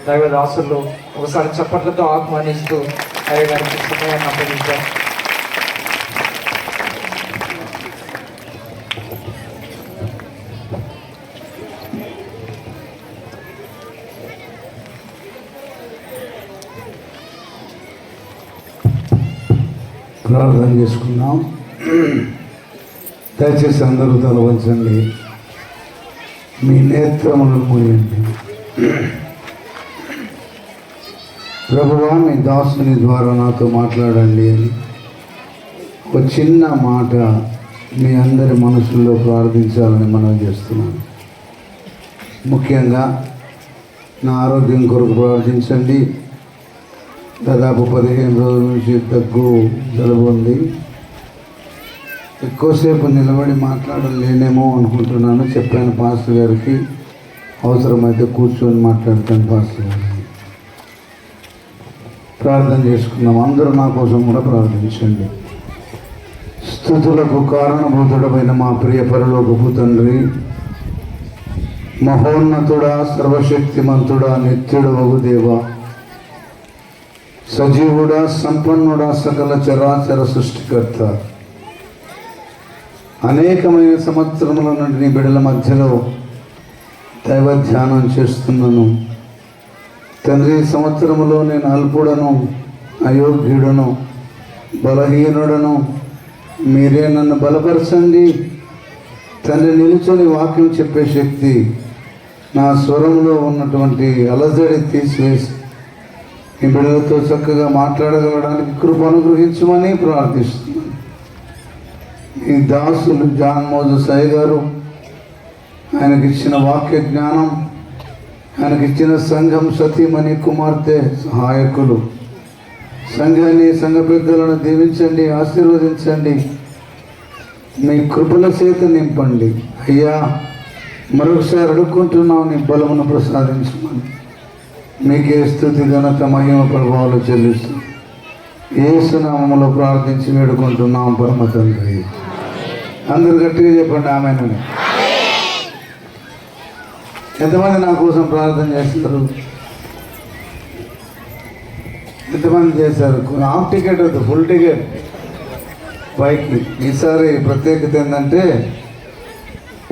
దైవ దాసులు ఒకసారి చప్పట్లతో ఆహ్వానిస్తూ అయ్య గారికి సమయాన్ని అప్పగించాం. ప్రార్థన చేసుకున్నాం. దయచేసి అందరూ తల వంచండి, మీ నేత్రములను మూయండి. ప్రభువా, మీ దాసుని ద్వారా నాతో మాట్లాడండి అని ఒక చిన్న మాట మీ అందరి మనసుల్లో ప్రార్థించాలని మనం చేస్తున్నాను. ముఖ్యంగా నా ఆరోగ్యం కొరకు ప్రార్థించండి. దాదాపు 15 రోజుల నుంచి దగ్గు, జలుబు ఉంది. ఎక్కువసేపు నిలబడి మాట్లాడలేనేమో అనుకుంటున్నాను. చెప్పాను పాస్టర్ గారికి, అవసరమైతే కూర్చొని మాట్లాడతాను పాస్టర్ గారికి. ప్రార్థన చేసుకుందాం. అందరూ నా కోసం కూడా ప్రార్థించండి. స్తుతులకు కారణభూతుడమైన మా ప్రియ పరలోకపు తండ్రి, మహోన్నతుడా, సర్వశక్తిమంతుడా, నిత్యుడు వగు దేవా, సజీవుడా, సంపన్నుడా, సకల చరాచర సృష్టికర్త, అనేకమైన సంవత్సరముల నుండి నీ బిడ్డల మధ్యలో దైవ ధ్యానం చేస్తున్నాను తండ్రి. సంవత్సరములో నేను అల్పుడను, అయోగ్యుడను, బలహీనుడను. మీరే నన్ను బలపరచండి తండ్రి. నిలుచొని వాక్యం చెప్పే శక్తి నా స్వరంలో ఉన్నటువంటి అలజడి తీసివేసి ఈ బిడ్డలతో చక్కగా మాట్లాడగలడానికి కృప అనుగ్రహించమని ప్రార్థిస్తున్నాను. ఈ దాసులు జాన్ మోజస్ అయ్య గారు, ఆయనకిచ్చిన వాక్య జ్ఞానం, ఆయనకిచ్చిన సంఘం, సతీమణి, కుమార్తె, సహాయకులు, సంఘాన్ని, సంఘ పెద్దలను దీవించండి, ఆశీర్వదించండి, మీ కృపల చేత నింపండి. అయ్యా, మరొకసారి అడుక్కుంటున్నాం, నీ బలమును ప్రసాదించమని. మీకే స్తుతి, ఘనత, మహిమ, ప్రభావాలు చెల్లిస్తూ యేసు నామములో ప్రార్థించి వేడుకుంటున్నాం పరమ తండ్రి. అందరూ గట్టిగా చెప్పండి ఆమేన్. ఎంతమంది నా కోసం ప్రార్థన చేస్తారు? ఎంతమంది చేశారు? హాఫ్ టికెట్ వద్దు, ఫుల్ టికెట్ పైకి. ఈసారి ప్రత్యేకత ఏంటంటే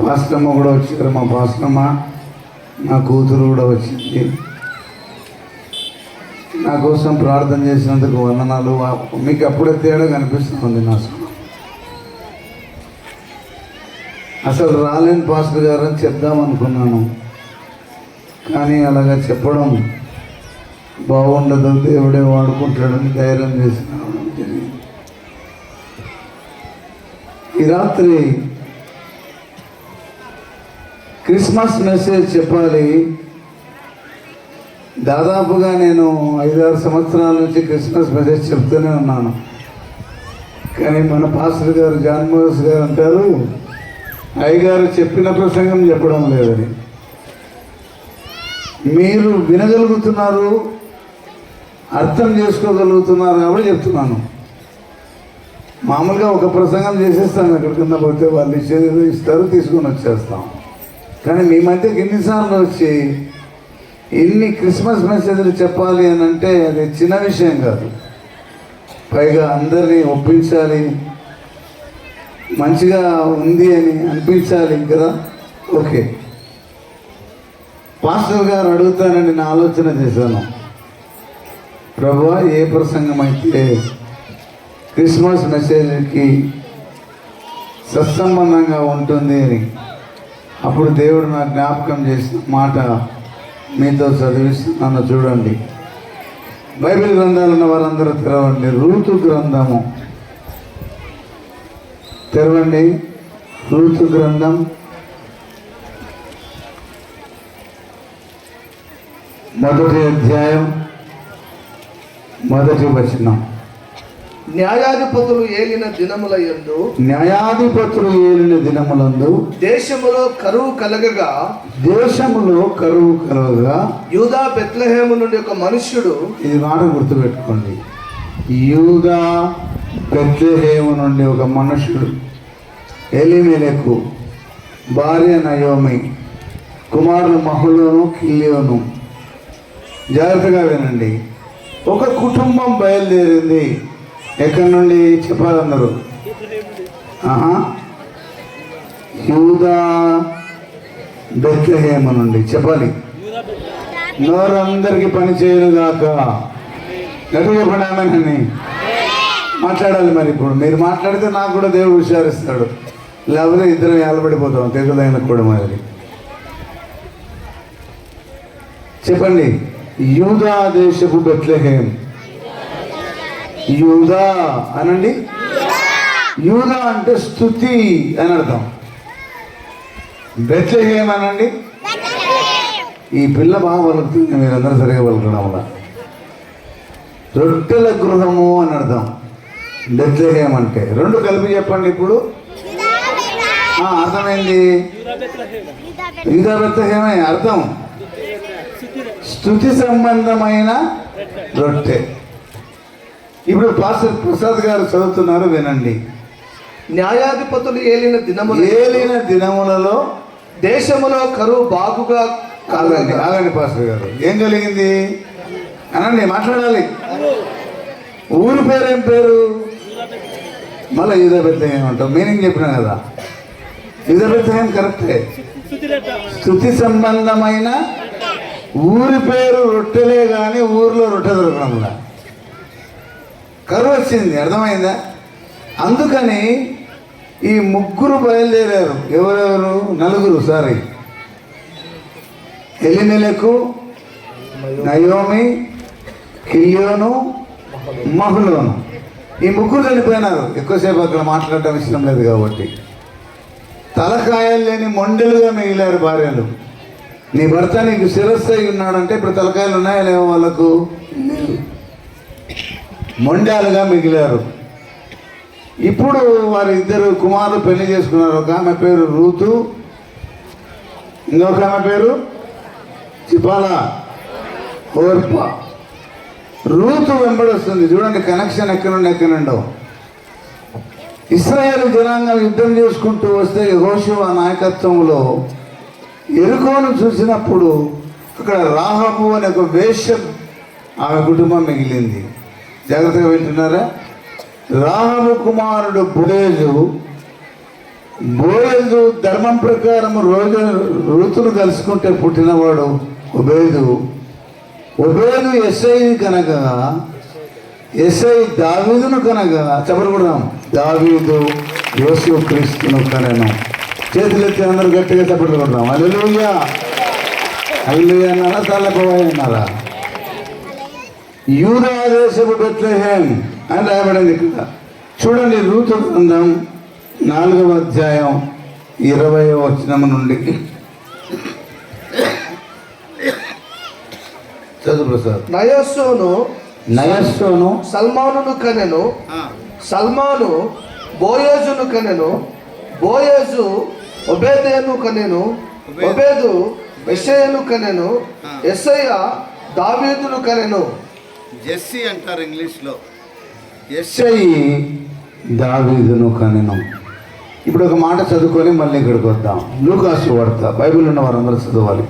పాస్టమ్మ కూడా వచ్చారు. మా పాస్టమ్మ, నా కూతురు కూడా వచ్చింది. నా కోసం ప్రార్థన చేసినందుకు వందనాలు. మీకు అప్పుడే తేడా కనిపిస్తుంది. నా అసలు రాలేని పాస్టర్ గారు అని చెప్దామనుకున్నాను, కానీ అలాగా చెప్పడం బాగుండదు, దేవుడే వాడుకుంటాడని ధైర్యం చేసి రావడం జరిగింది. ఈ రాత్రి క్రిస్మస్ మెసేజ్ చెప్పాలి. దాదాపుగా నేను 5-6 సంవత్సరాల నుంచి క్రిస్మస్ మెసేజ్ చెప్తూనే ఉన్నాను. కానీ మన పాస్టర్ గారు జాన్ మోజస్ గారు అంటారు, అయ్యగారు చెప్పిన ప్రసంగం చెప్పడం లేదని. మీరు వినగలుగుతున్నారు, అర్థం చేసుకోగలుగుతున్నారు కాబట్టి చెప్తున్నాను. మామూలుగా ఒక ప్రసంగం చేసేస్తాను, ఎక్కడి కింద పోతే వాళ్ళు ఇచ్చేది ఇస్తారు, తీసుకొని వచ్చేస్తాం. కానీ మీ మధ్యకి ఎన్నిసార్లు వచ్చి ఇన్ని క్రిస్మస్ మెసేజ్లు చెప్పాలి అని అంటే అది చిన్న విషయం కాదు. పైగా అందరినీ ఒప్పించాలి, మంచిగా ఉంది అని అనిపించాలి కదా. ఓకే, పాస్టర్ గారు అడుగుతానని నేను ఆలోచన చేశాను. ప్రభువా, ఏ ప్రసంగం అయితే క్రిస్మస్ మెసేజ్కి సత్సంబంధంగా ఉంటుంది అని. అప్పుడు దేవుడు నాకు జ్ఞాపకం చేసిన మాట మీతో చదివిస్తున్నాను. చూడండి, బైబిల్ గ్రంథాలు ఉన్న వారందరూ తెరవండి. రూతు గ్రంథము తెరవండి. రూతు గ్రంథం 1వ అధ్యాయం 1వ వచనం. న్యాయాధిపతులు ఏలిన దినములందు దేశములో కరువు కలగగా యూదా బెత్లెహేము నుండి ఒక మనుష్యుడు. ఇది మాట గుర్తుపెట్టుకోండి. యూదా బెత్లెహేము నుండి ఒక మనుష్యుడు, ఎలీమెలెకు భార్య నయోమి, కుమారులు మహులోను, కిల్యోను, జాగ్రత్తగా వినండి. ఒక కుటుంబం బయలుదేరింది. ఎక్కడి నుండి చెప్పాలన్నారు? యూదా బెత్లెహేము నుండి చెప్పాలి. నోరందరికీ పని చేయనుగాక. గట్టిగా చెప్పండి ఆమెనని. మాట్లాడాలి. మరి ఇప్పుడు మీరు మాట్లాడితే నాకు కూడా దేవుడు విచారిస్తాడు, లేకపోతే ఇద్దరం ఏలబడిపోతాం తెగులైన కూడా. మరి చెప్పండి. యూదా దేశపు బెత్లెహేం. యూదా అనండి. యూదా అంటే స్తుతి అని అర్థం. బెత్లెహేం అనండి. ఈ పిల్ల బాగా పలుకుతుంది, మీరందరూ సరిగా పలకడం వల్ల. రొట్టెల గృహము అని అర్థం బెత్లెహేం అంటే. రెండు కలిపి చెప్పండి ఇప్పుడు. అర్థమైంది. యూదా బెత్లెహేమే అర్థం స్తుతి సంబంధమైన రొట్టె. ఇప్పుడు పాస్టర్ ప్రసాద్ గారు చదువుతున్నారు, వినండి. న్యాయాధిపతులు ఏలిన దినములలో దేశములో కరువు బాగుగా ఆగండి పాస్టర్ గారు. ఏం కలిగింది అనండి, మాట్లాడాలి. ఊరి పేరేం పేరు? మళ్ళీ యూదా బెత్లెహేం అంటాం. మీనింగ్ చెప్పినా కదా. యూదా బెత్లెహేం కరెక్టే. స్తుతి సంబంధమైన ఊరి పేరు రొట్టెలే కానీ ఊరిలో రొట్టె దొరకడంలా. కరువు వచ్చింది, అర్థమైందా? అందుకని ఈ ముగ్గురు బయలుదేరారు. ఎవరెవరు? నలుగురు. Sorry, Elimelech, Naomi, Chilion, Mahlon. ఈ ముగ్గురు చనిపోయినారు. ఎక్కువసేపు అక్కడ మాట్లాడటం ఇష్టం లేదు కాబట్టి. తలకాయలు లేని మొండెలుగా మిగిలారు భార్యలు. నీ భర్త నీకు శిరస్సు అయి ఉన్నాడంటే ఇప్పుడు తలకాయలు ఉన్నాయా లేవో వాళ్ళకు? మొండాలుగా మిగిలారు. ఇప్పుడు వారి ఇద్దరు కుమారులు పెళ్లి చేసుకున్నారు. ఒక ఆమె పేరు రూతు, ఇంకొక ఆమె పేరు చిపాలా ఓర్ప. రూతు వెంబడొస్తుంది. చూడండి కనెక్షన్ ఎక్కడి నుండో. ఇశ్రాయేలు జనాంగం యుద్ధం చేసుకుంటూ వస్తే యెహోషువ నాయకత్వంలో యెరికోను చూసినప్పుడు అక్కడ రాహాబు అనే ఒక వేశ్య ఆమె కుటుంబం మిగిలింది. జాగ్రత్తగా వింటున్నారా? రాహాబు కుమారుడు బోయజు ధర్మం ప్రకారం రోజు ఋతులు కలుసుకుంటే పుట్టినవాడు ఒబేదు ఎస్ఐ కనగా ఎస్ఐ దావీదును కనగా చెప్పకూడదాం. దావీదు యేసు క్రీస్తును కనెను. చేతులెత్తి అందరూ గట్టిగా చప్పట్లు కొడదాం. హల్లెలూయా. హల్లెలూయా అన్నారా? తల్లపోయి అన్నారా? యూదా దేశపు బెత్లెహేం అని రాయబడింది ఇక్కడ. చూడండి, రూతు గ్రంథం 4వ అధ్యాయం 20వ వచనం నుండి చదువు ప్రసాద్. నయస్సోను సల్మానును కనెను, సల్మాను బోయేజును కనెను, బోయేజు ఒబేదెను కనెను, ఒబేదు యెషయను కనెను, యెషయ దావీదును కనెను. జెస్సీ అంటారు ఇంగ్లీష్లో. యెషై దావీదును కనెను. ఇప్పుడు ఒక మాట చదువుకొని మళ్ళీ ఇక్కడికి వద్దాం. లూకాసు వార్త, బైబిల్ ఉన్న వారందరూ చదవాలి.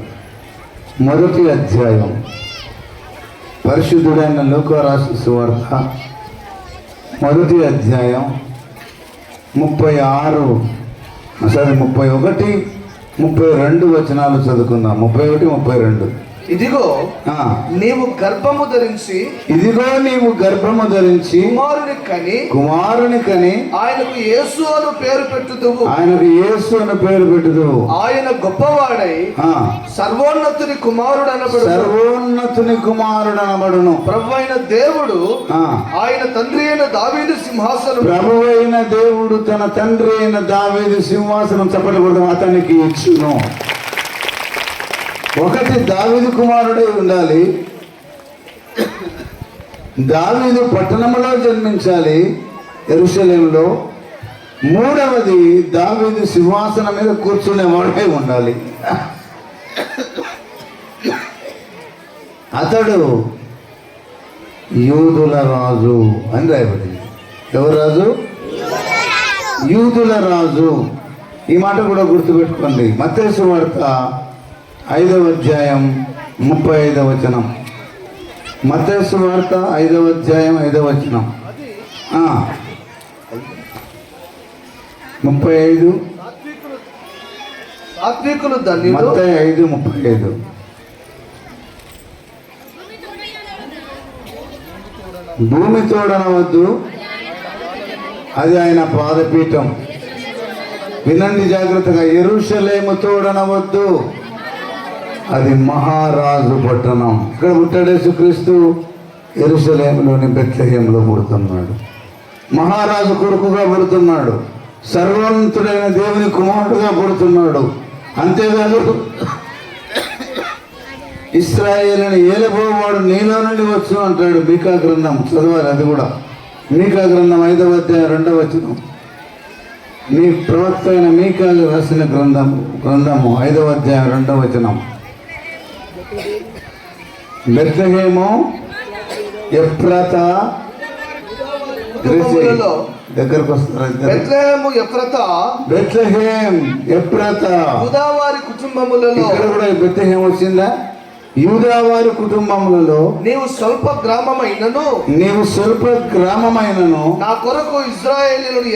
1వ అధ్యాయం. పరిశుద్ధుడైన లూకా రాసిన సువార్త 1వ అధ్యాయం 36 31 32 వచనాలు చదువుకుందాం. 31 32. ఇదిగో నీవు గర్భము ధరించి కుమారుని కని ఆయనకు యేసు అను పేరు పెట్టుదువు. ఆయన గొప్పవాడై సర్వోన్నతుని కుమారుడు అనబడును. ప్రభువైన దేవుడు ఆయన తండ్రి అయిన దావీదు సింహాసనం తన తండ్రి అయిన దావీదు సింహాసనం చెప్పకూడదు అతనికి ఇచ్చును. ఒకటి, దావీదు కుమారుడై ఉండాలి. దావీదు పట్టణంలో జన్మించాలి, యెరూషలేములో. మూడవది, దావీదు సింహాసనం మీద కూర్చునేవాడే ఉండాలి. అతడు యూదుల రాజు అని రాయబడింది. ఎవరు రాజు? యూదుల రాజు. ఈ మాట కూడా గుర్తుపెట్టుకోండి. మత్తయి సువార్త 5వ అధ్యాయం 35వ వచనం. మత్తయి సువార్త 5వ అధ్యాయం 5వ వచనం. 35. సాత్వికులు ధన్యులు. మత్తయి 5:35. భూమి తోడనవద్దు, అది ఆయన పాదపీఠం. వినండి జాగ్రత్తగా, యెరూషలేము తోడనవద్దు, అది మహారాజు పట్టణం. ఇక్కడ పుట్టాడు యేసుక్రీస్తు, యెరూషలేములోని బెత్లెహేములో పుడుతున్నాడు. మహారాజు కొడుకుగా పుడుతున్నాడు. సర్వవంతుడైన దేవుని కుమారుడుగా పుడుతున్నాడు. అంతేకాదు, ఇశ్రాయేలుని ఏలబోవాడు నీలో నుండి వచ్చు అంటాడు. మీకా గ్రంథం చదవాలి, అది కూడా. మీకా గ్రంథం 5వ అధ్యాయం 2వ వచనం. మీ ప్రవక్త అయిన మీకా రాసిన గ్రంథము 5వ అధ్యాయం 2వ వచనం. బెత్లెహేము ఎఫ్రాతా, దగ్గరకు వస్తారు. బెత్లెహేము ఎఫ్రాతా, బెత్లెహేం ఎఫ్రాతా, యూదావారి కుటుంబములలో. ఇక్కడ కూడా బెత్లెహేం వచ్చిందా? యూదావారి కుటుంబములలో నీవు స్వల్ప గ్రామమైనను నా కొరకు ఇశ్రాయేలీయులను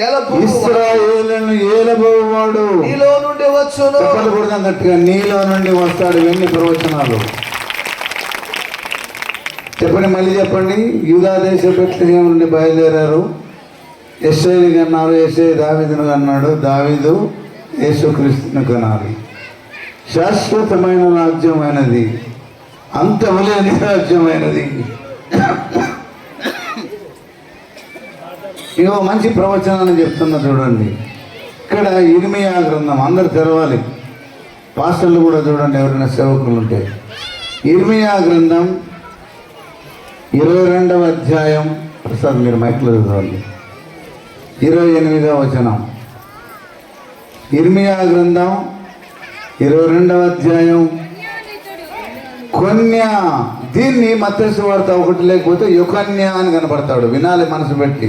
ఏలబోవాడు నీలో నుండి వచ్చును. చెప్పకూడదు గట్టిగా, నీలో నుండి వస్తాడు. ఇవన్నీ ప్రవచనాలు. చెప్పండి, మళ్ళీ చెప్పండి. యూదా దేశ బెత్లెహేము నుండి బయలుదేరారు. యెషయిని కన్నారు, యెషయి దావీదును కన్నాడు, దావీదు యేసుక్రీస్తును కనాలి. శాశ్వతమైన రాజ్యమైనది, అంతములేని రాజ్యమైనది. ఇగో మంచి ప్రవచనాన్ని చెప్తున్నా చూడండి. ఇక్కడ ఇర్మియా గ్రంథం అందరు తెరవాలి, పాస్టర్లు కూడా చూడండి, ఎవరైనా సేవకులు ఉంటే. ఇర్మియా గ్రంథం 22వ అధ్యాయం. ప్రసాద్ మీరు మైక్లో చదవాలి. 28వ వచనం. ఇర్మియా గ్రంథం 22వ అధ్యాయం. కొన్య, దీన్ని మత్తయి సువార్త 1 లేకపోతే యొకన్య అని కనపడతాడు. వినాలి మనసు పెట్టి,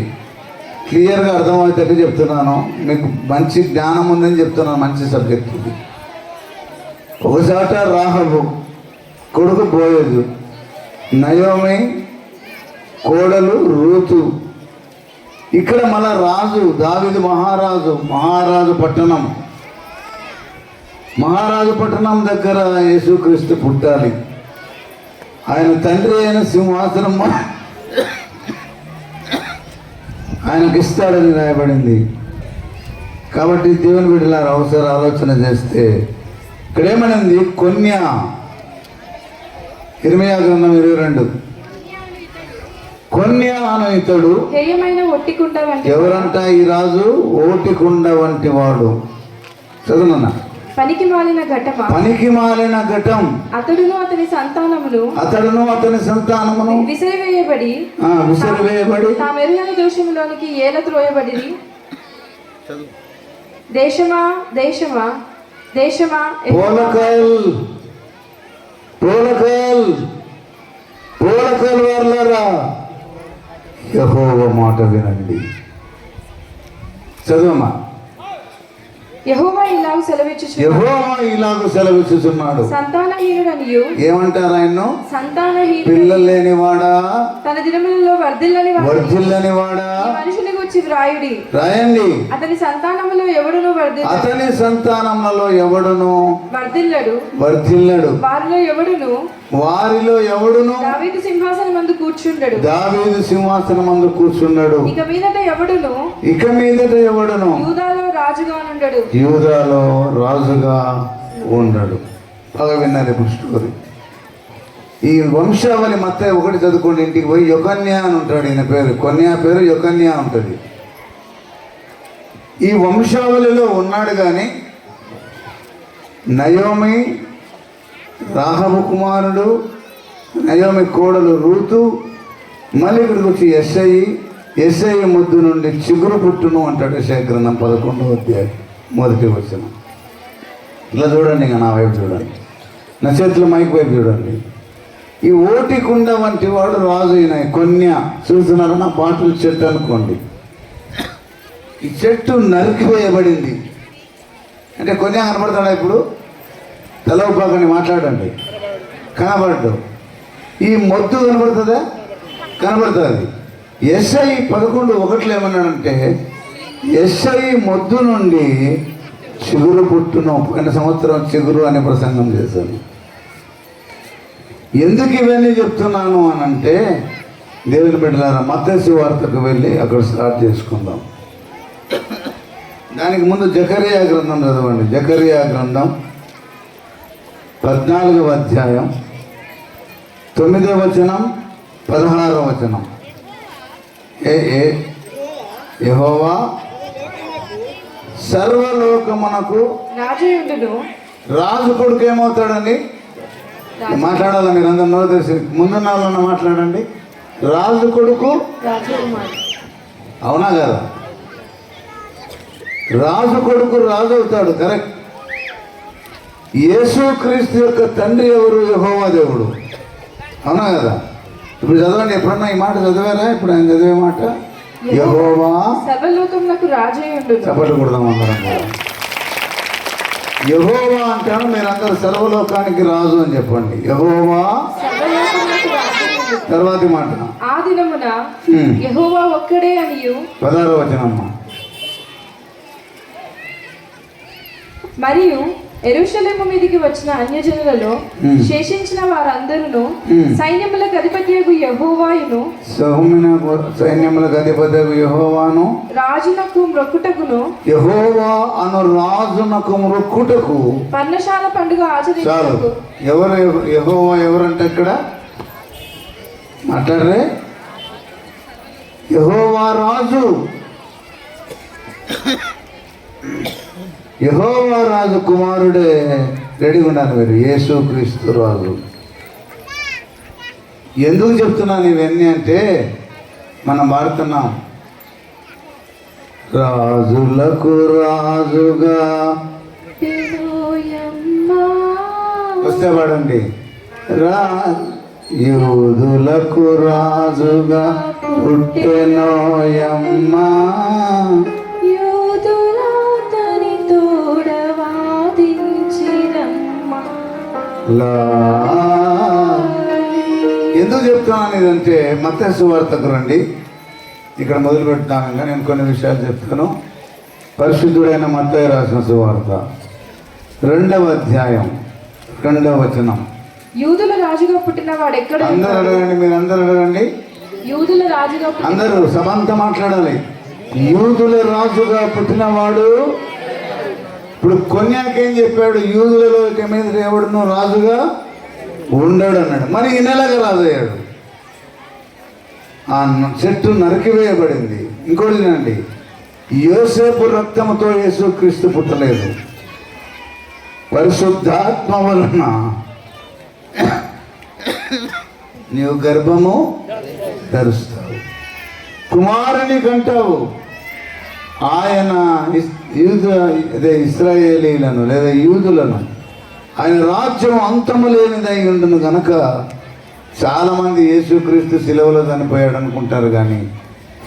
క్లియర్గా అర్థమవుతాయి చెప్తున్నాను. మీకు మంచి జ్ఞానం ఉందని చెప్తున్నాను. మంచి సబ్జెక్ట్ ఇది. ఒకసాట రాహబు కొడుకు బోయజు, నయోమి కోడలు రూతు. ఇక్కడ మళ్ళా రాజు దావీదు, మహారాజు పట్టణం. మహారాజు పట్టణం దగ్గర యేసుక్రీస్తు పుట్టాలి. ఆయన తండ్రి అయిన సింహాసనం ఆయనకి ఇస్తాడని రాయబడింది. కాబట్టి దేవుని బిడ్డలారా ఒకసారి ఆలోచన చేస్తే ఇక్కడ ఏమనింది? కొన్య. ఇర్మియా గ్రంథం 22. కొన్య అను ఇతడు ఎవరంట? ఈ రాజు ఓటికుండ వంటి వాడు. చదువునన్నా. పనికి మాలిన ఘటం అతడును అతని సంతానమును విసిరివేయబడి తామెరుగని దోషములోనికి ఏల త్రోయబడి. దేశమా పోలకల్ వర్లరా, యెహోవా మాట వినండి. చదువమ్మా. యెహోవా ఇలాగు సెలవిచ్చుచున్నాడు. సంతానహీనుడనియు ఏమంటారు ఆయన్ను? సంతానహీనుడు, పిల్లలు లేనివాడా, తన దినములలో వర్ధిల్లనివాడా. మనుషుని గురించి రాయండి. అతని సంతానములో ఎవడును వర్ధిల్లడు. వారిలో ఎవడును దావీదు సింహాసనమందు కూర్చున్నాడు. ఇక మీదట ఎవడును యూదాలో రాజుగా ఉండడు. బాగా విన్నారు ఇప్పుడు స్టోరీ. ఈ వంశావళి మత్తయి 1 చదువుకోండి. ఇంటికి పోయి యొకన్య అని ఉంటాడు. ఈయన పేరు కొన్య, పేరు యొకన్య ఉంటుంది. ఈ వంశావళిలో ఉన్నాడు. కానీ నయోమి, రాహబు కుమారుడు, నయోమి కోడలు రూతు, మళ్ళీ ఇక్కడికి వచ్చి యెషయి ముద్దు నుండి చిగురు పుట్టును అంటాడు. యెషయా గ్రంథం 11వ అధ్యాయం 1వ వచనం. ఇలా చూడండి, ఇంకా నా వైపు చూడండి, నా చేతిలో మైక్ వైపు చూడండి. ఈ ఓటికుండ వంటి వాడు రాజు. ఈయన కొన్య. చూస్తున్నారు నా బాటిల్ చెట్టు అనుకోండి. ఈ చెట్టు నరికివేయబడింది అంటే కొన్య కనపడతాడా? ఇప్పుడు తెలవపాకని మాట్లాడండి, కనబడ్డు. ఈ మొద్దు కనబడుతుందా? కనబడుతుంది. యెషయా 11:1 ఏమన్నాడంటే, యెషయా మొద్దు నుండి చిగురు పుట్టును. పోయిన సంవత్సరం చిగురు అనే ప్రసంగం చేశాను. ఎందుకు ఇవన్నీ చెప్తున్నాను అని అంటే, దేవుని బిడ్డలారా, మత్తయి సువార్తకు వెళ్ళి అక్కడ స్టార్ట్ చేసుకుందాం. దానికి ముందు జకరియా గ్రంథం చదవండి. జకరియా గ్రంథం 14వ అధ్యాయం 9వ వచనం 16వ వచనం. యెహోవా సర్వలోకమునకు రాజయుండును. రాజు కొడుకు ఏమవుతాడండి? మాట్లాడాలా మీరు అందరూ? నో తెలిసి ముందున్న వాళ్ళన్న మాట్లాడండి. రాజు కొడుకు రాజకుమారుడు. అవునా కదా? రాజు కొడుకు రాజు అవుతాడు. కరెక్ట్. యేసుక్రీస్తు యొక్క తండ్రి ఎవరు? యెహోవా దేవుడు. అవునా కదా? ఇప్పుడు చదవండి. ఎప్పుడన్నా ఈ మాట చదివారా? ఇప్పుడు ఆయన చదివే మాట, యెహోవా సర్వలోకమునకు రాజయుండును. చప్పట్లు కొడదాం అందరం కూడా. యెహోవా అంటాను, మీరందరూ సర్వలోకానికి రాజు అని చెప్పండి. యెహోవా సర్వలోకమునకు రాజయుండును. తర్వాతి మాట, ఆ దినమున యెహోవా ఒక్కడే అనియు 16వ వచనమ్మ. మరియు యెరూషలేము మీదికి వచ్చిన అన్యజనులలో శేషించిన వారందరూ సైన్యములకు అధిపతియగు యెహోవాయును సైన్యములకు అధిపతియగు యెహోవాను రాజునకు మ్రొక్కుటకును యెహోవా అను రాజునకు మ్రొక్కుటకు పర్ణశాల పండుగ చాలు. ఆచరించుటకు. ఎవరు యెహోవా? ఎవరంటే ఇక్కడ మాట్లాడరే? యెహోవా రాజు. యెహోవా రాజు కుమారుడే రెడీగా ఉన్నాను. మీరు యేసుక్రీస్తు రాజు. ఎందుకు చెప్తున్నాను ఇవన్నీ అంటే, మనం వాడుతున్నాం రాజులకు రాజుగా. వస్తే పాడండి. యూదులకు రాజుగా పుట్టెనోయమ్మా. ఎందుకు చెప్తున్నాను ఇదంటే, మత్తయి సువార్తకు రండి. ఇక్కడ మొదలు పెడతాను. నేను కొన్ని విషయాలు చెప్తాను. పరిశుద్ధుడైన మత్తయి రాసిన సువార్త 2వ అధ్యాయం 2వ వచనం. యూదుల రాజుగా పుట్టిన వాడు ఎక్కడ? అందరూ అడగండి. మీరు అందరూ అడగండి. యూదుల రాజుగా అందరూ సభంతా మాట్లాడాలి. యూదుల రాజుగా పుట్టినవాడు. ఇప్పుడు కొన్యాకేం చెప్పాడు? యూదులలో ఇక మీద ఎవడును రాజుగా ఉండడు అన్నాడు. మరి ఈయనలాగా రాజు అయ్యాడు. ఆ చెట్టు నరికివేయబడింది. ఇంకోటి వినండి, యోసేపు రక్తముతో యేసుక్రీస్తు పుట్టలేదు. పరిశుద్ధాత్మ వలన నీవు గర్భము ధరుస్తావు, కుమారుని కంటావు. ఆయన ఇశ్రాయేలీలను లేదా యూదులను ఆయన రాజ్యం అంతము లేనిదై ఉండును గనక చాలామంది యేసుక్రీస్తు శిలువలో చనిపోయాడు అనుకుంటారు, కానీ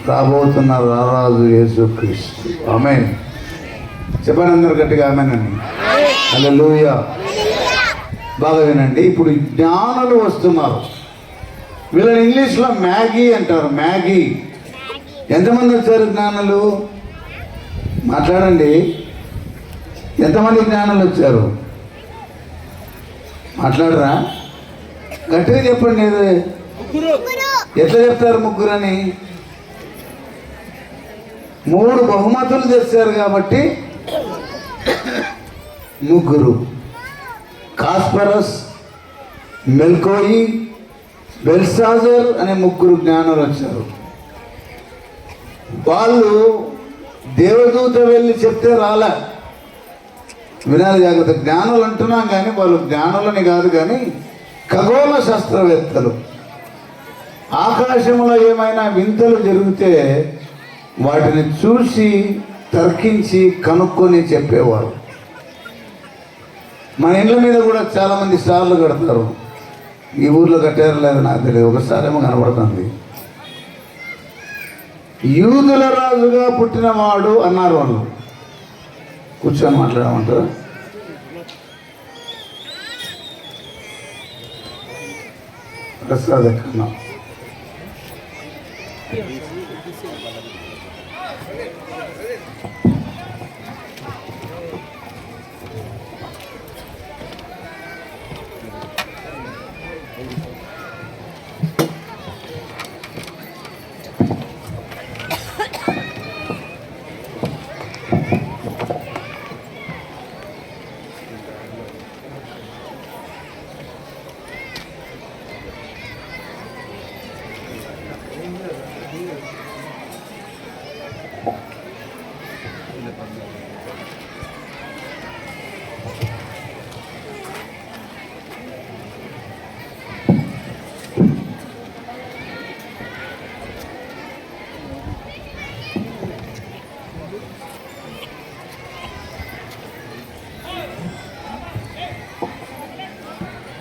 రాబోతున్న రారాజు యేసుక్రీస్తు. ఆమేన్. చెప్పండి అందరు గట్టిగా ఆమేన్ అని. హల్లెలూయా. బాగా వినండి. ఇప్పుడు జ్ఞానులు వస్తున్నారు. వీళ్ళని ఇంగ్లీష్లో మ్యాగీ అంటారు. మ్యాగీ. ఎంతమంది వచ్చారు జ్ఞానులు? మాట్లాడండి. ఎంతమంది జ్ఞానులు వచ్చారు? మాట్లాడరా? గట్టిగా చెప్పండి. ఎట్లా చెప్తారు? ముగ్గురని. 3 బహుమతులు తెచ్చారు కాబట్టి ముగ్గురు. కాస్పరస్, మెల్కోయి, బెల్సాజర్ అనే ముగ్గురు జ్ఞానులు వచ్చారు. వాళ్ళు దేవదూత వెళ్ళి చెప్తే రాలే. వినాలి జాగ్రత్త. జ్ఞానులు అంటున్నాం కానీ వాళ్ళు జ్ఞానులని కాదు, కానీ ఖగోళ శాస్త్రవేత్తలు. ఆకాశంలో ఏమైనా వింతలు జరిగితే వాటిని చూసి తర్కించి కనుక్కొని చెప్పేవారు. మన ఇళ్ళ మీద కూడా చాలామంది స్టార్లు కడతారు. ఈ ఊర్లో కట్టారు లేదు నాకు తెలియదు, ఒకసారేమో కనబడుతుంది. యూదుల రాజుగా పుట్టినవాడు అన్నారు వాళ్ళు. కూర్చొని మాట్లాడమంటారు. ప్రసాద కన్నా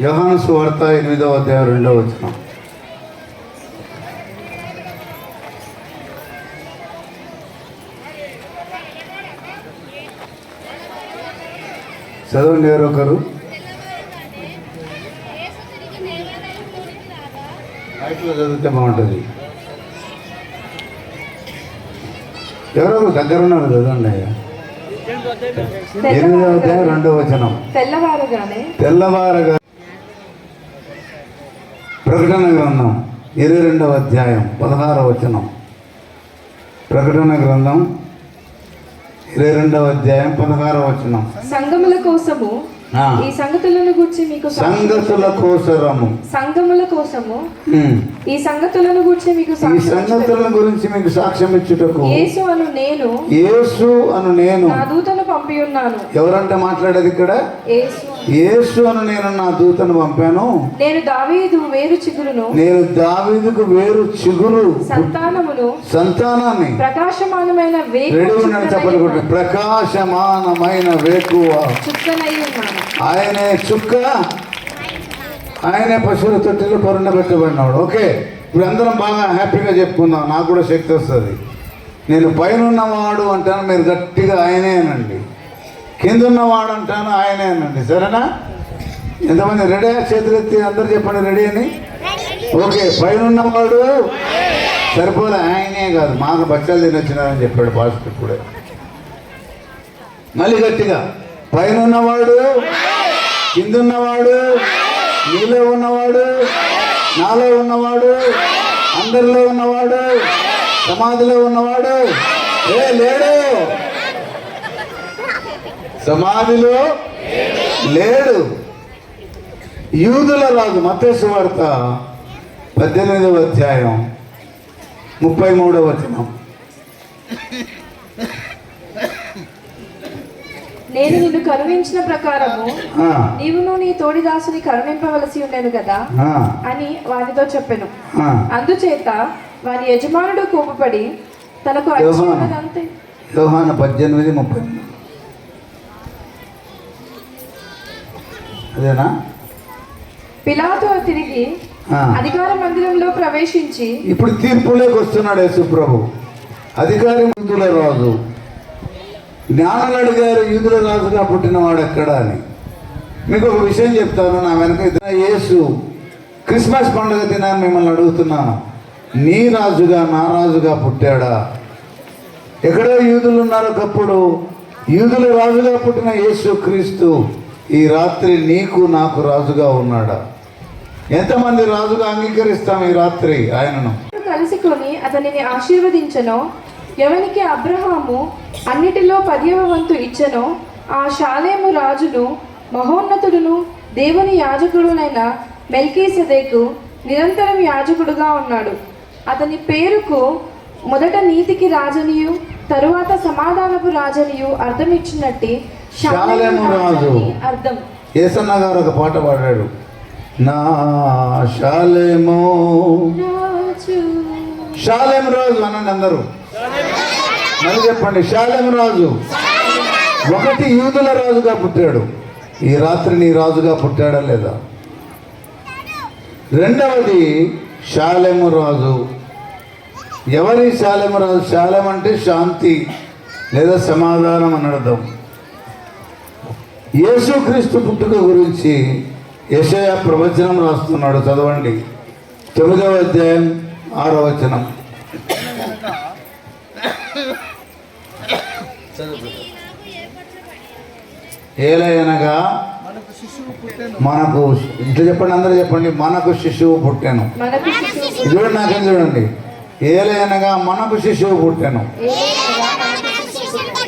యోహాను సువార్త 8వ అధ్యాయం 2వ వచనం. చదవండి ఎవరొకరు. మైక్లో చదివితే బాగుంటుంది. ఎవరో దగ్గర ఉన్నారు చదవండి. 8వ అధ్యాయం 2వ వచనం. తెల్లవారగా ప్రకటన గ్రంథం 22వ అధ్యాయం 16వ వచనం. ప్రకటన గ్రంథం 22వ అధ్యాయం 16వ వచనం. సంఘముల కోసము ఈ సంగతులను గురించి మీకు సంగతుల కోసరము సంఘముల కోసము ఈ సంగతులను గురించి మీకు ఈ సంగతుల గురించి మీకు సాక్ష్యం ఇచ్చుటకు యేసు అను నేను నా దూతను పంపి ఉన్నాను. ఎవరంటే మాట్లాడేది ఇక్కడ? యేసు అను నేను నా దూతను పంపాను. నేను దావీదుకు వేరు చిగురు సంతానాన్ని ప్రకాశమానమైన ప్రకాశమానమైన వేకువ చుక్కనై ఉన్నాను. ఆయనే చుక్క, ఆయనే పశువుల తొట్టిలో పెట్టబడినాడు. ఓకే, ఇప్పుడు అందరం బాగా హ్యాపీగా చెప్పుకుందాం. నాకు కూడా శక్తి వస్తుంది. నేను పైన ఉన్నవాడు అంటాను, మీరు గట్టిగా ఆయనే అనండి. కింద ఉన్నవాడు అంటాను, ఆయనే అనండి. సరేనా? ఎంతమంది రెడీ? చేతులెత్తి అందరు చెప్పండి రెడీ అని. ఓకే, పైన ఉన్నవాడు సరిపోలే, ఆయనే కాదు, మాకు బచ్చాలు తినొచ్చినారని చెప్పాడు పాస్టర్ ఇప్పుడే. మళ్ళీ గట్టిగా, పైన ఉన్నవాడు, కింద ఉన్నవాడు, నీలో ఉన్నవాడు, నాలో ఉన్నవాడు, అందరిలో ఉన్నవాడు, సమాధిలో ఉన్నవాడు. లేడు, సమాధిలో లేడు. యూదుల రాజు. మత్తయి సువార్త 18వ అధ్యాయం 33వ వచనం. నేను నిన్ను కరుణించిన ప్రకారము నీవును నీ తోడి దాసుని కరుణింపవలసి ఉండేను కదా అని వారితో చెప్పెను. అందుచేత వారి యజమానుడు కోపపడి తనకు అచ్చినదంతే. యోహాను 18:30. అదేనా? పిలాతు తిరిగి అధికార మందిరంలో ప్రవేశించి ఇప్పుడు తీర్పులోకి వస్తున్నాడు యేసు ప్రభు. అధికారి యూదుల రాజు. జ్ఞానులు అడిగారు, యూదుల రాజుగా పుట్టినవాడు ఎక్కడా అని. మీకు ఒక విషయం చెప్తాను. నా వెనక యేసు క్రిస్మస్ పండుగ దినాన్ని మిమ్మల్ని అడుగుతున్నాను, నీ రాజుగా నా రాజుగా పుట్టాడా? ఎక్కడో యూదులు ఉన్నారు ఒకప్పుడు. యూదుల రాజుగా పుట్టిన యేసు క్రీస్తు ఈ రాత్రి నీకు నాకు రాజుగా ఉన్నాడా? ఎంతమంది రాజుగా అంగీకరిస్తాం ఈ రాత్రి ఆయనను? కలుసుకొని అతనిని ఆశీర్వదించను. ఎవరికి అబ్రహాము అన్నిటిలో 10వ వంతు ఇచ్చనో ఆ షాలేము రాజును మహోన్నతుడును దేవుని యాజకుడునైన మెల్కీసెదెకు నిరంతరం యాజకుడుగా ఉన్నాడు. అతని పేరుకు మొదట నీతికి రాజనియు తరువాత సమాధానపు రాజనియు అర్థం ఇచ్చినట్టు షాలేము రాజు అర్థం. యేసన్న గారు ఒక పాట పాడాడు, నా షాలేము షాలేము రాజు అనండి అందరూ. మళ్ళీ చెప్పండి, షాలేము రాజు. ఒకటి యూదుల రాజుగా పుట్టాడు. ఈ రాత్రి నీ రాజుగా పుట్టాడా లేదా? రెండవది షాలేము రాజు. ఎవరి షాలేము రాజు? షాలేం అంటే శాంతి లేదా సమాధానం అని అర్థం. యేసుక్రీస్తు పుట్టుక గురించి యెషయా ప్రవచనం రాస్తున్నాడు, చదవండి. 9వ అధ్యాయం 6వ వచనం. ఏలయనగా మనకు, ఇట్లా చెప్పండి, అందరూ చెప్పండి, మనకు శిశువు పుట్టాను. మనకు శిశువు పుట్టెను. చూడండి, నాకేం చూడండి. ఏలయనగా మనకు శిశువు పుట్టాను,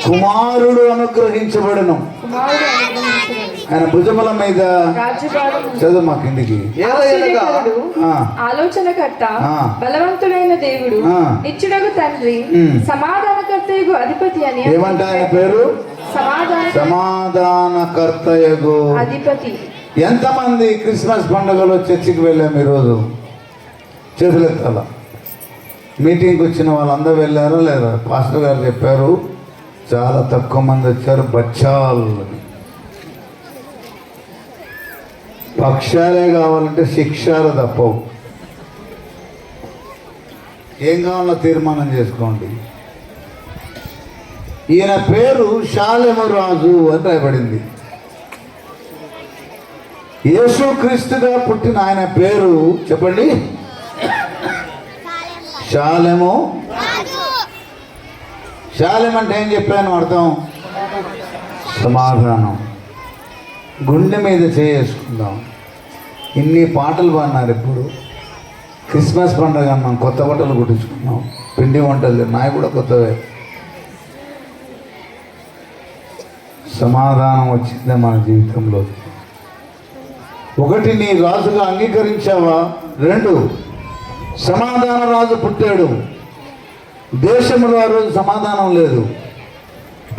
కుమారుడు అనుగ్రహించబడను, కుమారుడు అనుగ్రహించబడెను. ఆయన భుజముల మీద రాజ్యభారం చదువు మా కిందికి. ఆశ్చర్యకరుడు, ఆ. ఆలోచనకర్త, ఆ. బలవంతుడైన దేవుడు, ఆ. నిత్యుడగు తండ్రి, సమాధానకర్తయగు అధిపతి అని ఏమంట ఆయన పేరు? సమాధానకర్తయగు అధిపతి. ఎంతమంది క్రిస్మస్ పండుగలో చర్చికి వెళ్ళాము ఈరోజు? చేతులెత్తాల. మీటింగ్కి వచ్చిన వాళ్ళందరూ వెళ్ళారా లేదా? పాస్టర్ గారు చెప్పారు చాలా తక్కువ మంది వచ్చారు. బచ్చాలు పక్షాలే కావాలంటే శిక్షాలు తప్పవు. ఏం కావాలో తీర్మానం చేసుకోండి. ఈయన పేరు షాలెము రాజు అని రాయబడింది. యేసుక్రీస్తుగా పుట్టిన ఆయన పేరు చెప్పండి, షాలెము. షాలెం అంటే ఏం చెప్పాను అర్థం? సమాధానం. గుండె మీద చేసుకుందాం. ఇన్ని పాటలు పాడినారు. ఇప్పుడు క్రిస్మస్ పండుగ మనం కొత్త బట్టలు కుట్టించుకున్నాం, పిండి వంటలు, నాయి కూడా కొత్తవే. సమాధానం వచ్చిందే మన జీవితంలో. ఒకటి, నీ రాజుగా అంగీకరించావా? 2, సమాధాన రాజు పుట్టాడు. దేశంలో ఆ రోజు సమాధానం లేదు,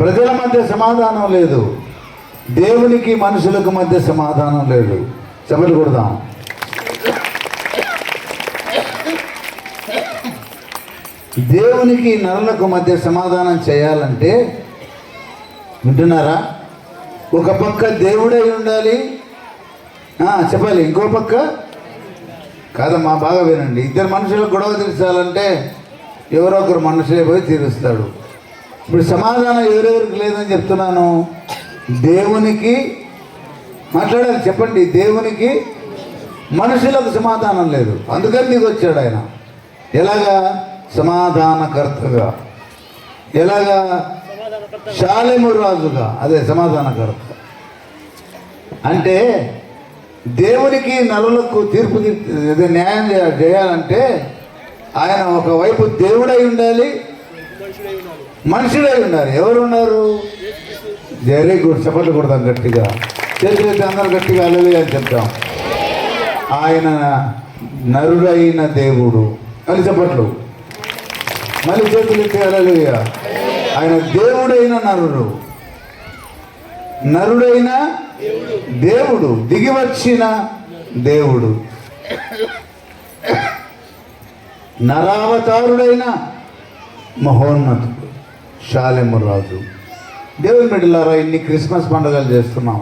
ప్రజల మధ్య సమాధానం లేదు, దేవునికి మనుషులకు మధ్య సమాధానం లేదు. చెప్పలు కొడదాం. దేవునికి నరులకు మధ్య సమాధానం చేయాలంటే, వింటున్నారా? ఒక పక్క దేవుడై ఉండాలి, చెప్పాలి. ఇంకో పక్క కాదమ్మా, బాగా వినండి. ఇద్దరు మనుషులకు గొడవ తీర్చాలంటే ఎవరో ఒకరు మనుషులే పోయి తీరుస్తాడు. ఇప్పుడు సమాధానం ఎవరెవరికి లేదని చెప్తున్నాను. దేవునికి మాట్లాడాలి, చెప్పండి. దేవునికి మనుషులకు సమాధానం లేదు, అందుకని నీకు వచ్చాడు ఆయన. ఎలాగా? సమాధానకర్తగా. ఎలాగా? షాలెము రాజుగా. అదే సమాధానకర్త అంటే దేవునికి నరులకు తీర్పు అదే న్యాయం చేయాలంటే ఆయన ఒకవైపు దేవుడై ఉండాలి, మనుషుడై ఉండాలి. ఎవరు ఉన్నారు? Very good. చప్పట్లు కొడతాం గట్టిగా. చేతులైతే అందరూ గట్టిగా హల్లెలూయా అని చెప్తాం. ఆయన నరుడైన దేవుడు అని చప్పట్లు. మళ్ళీ చేతులైతే హల్లెలూయా. ఆయన దేవుడైన నరుడు, నరుడైన దేవుడు, దిగివచ్చిన దేవుడు, నరావతారుడైన మహోన్నతుడు షాలెము రాజు. దేవుని బిడ్డలారా, ఇన్ని క్రిస్మస్ పండుగలు చేస్తున్నాం.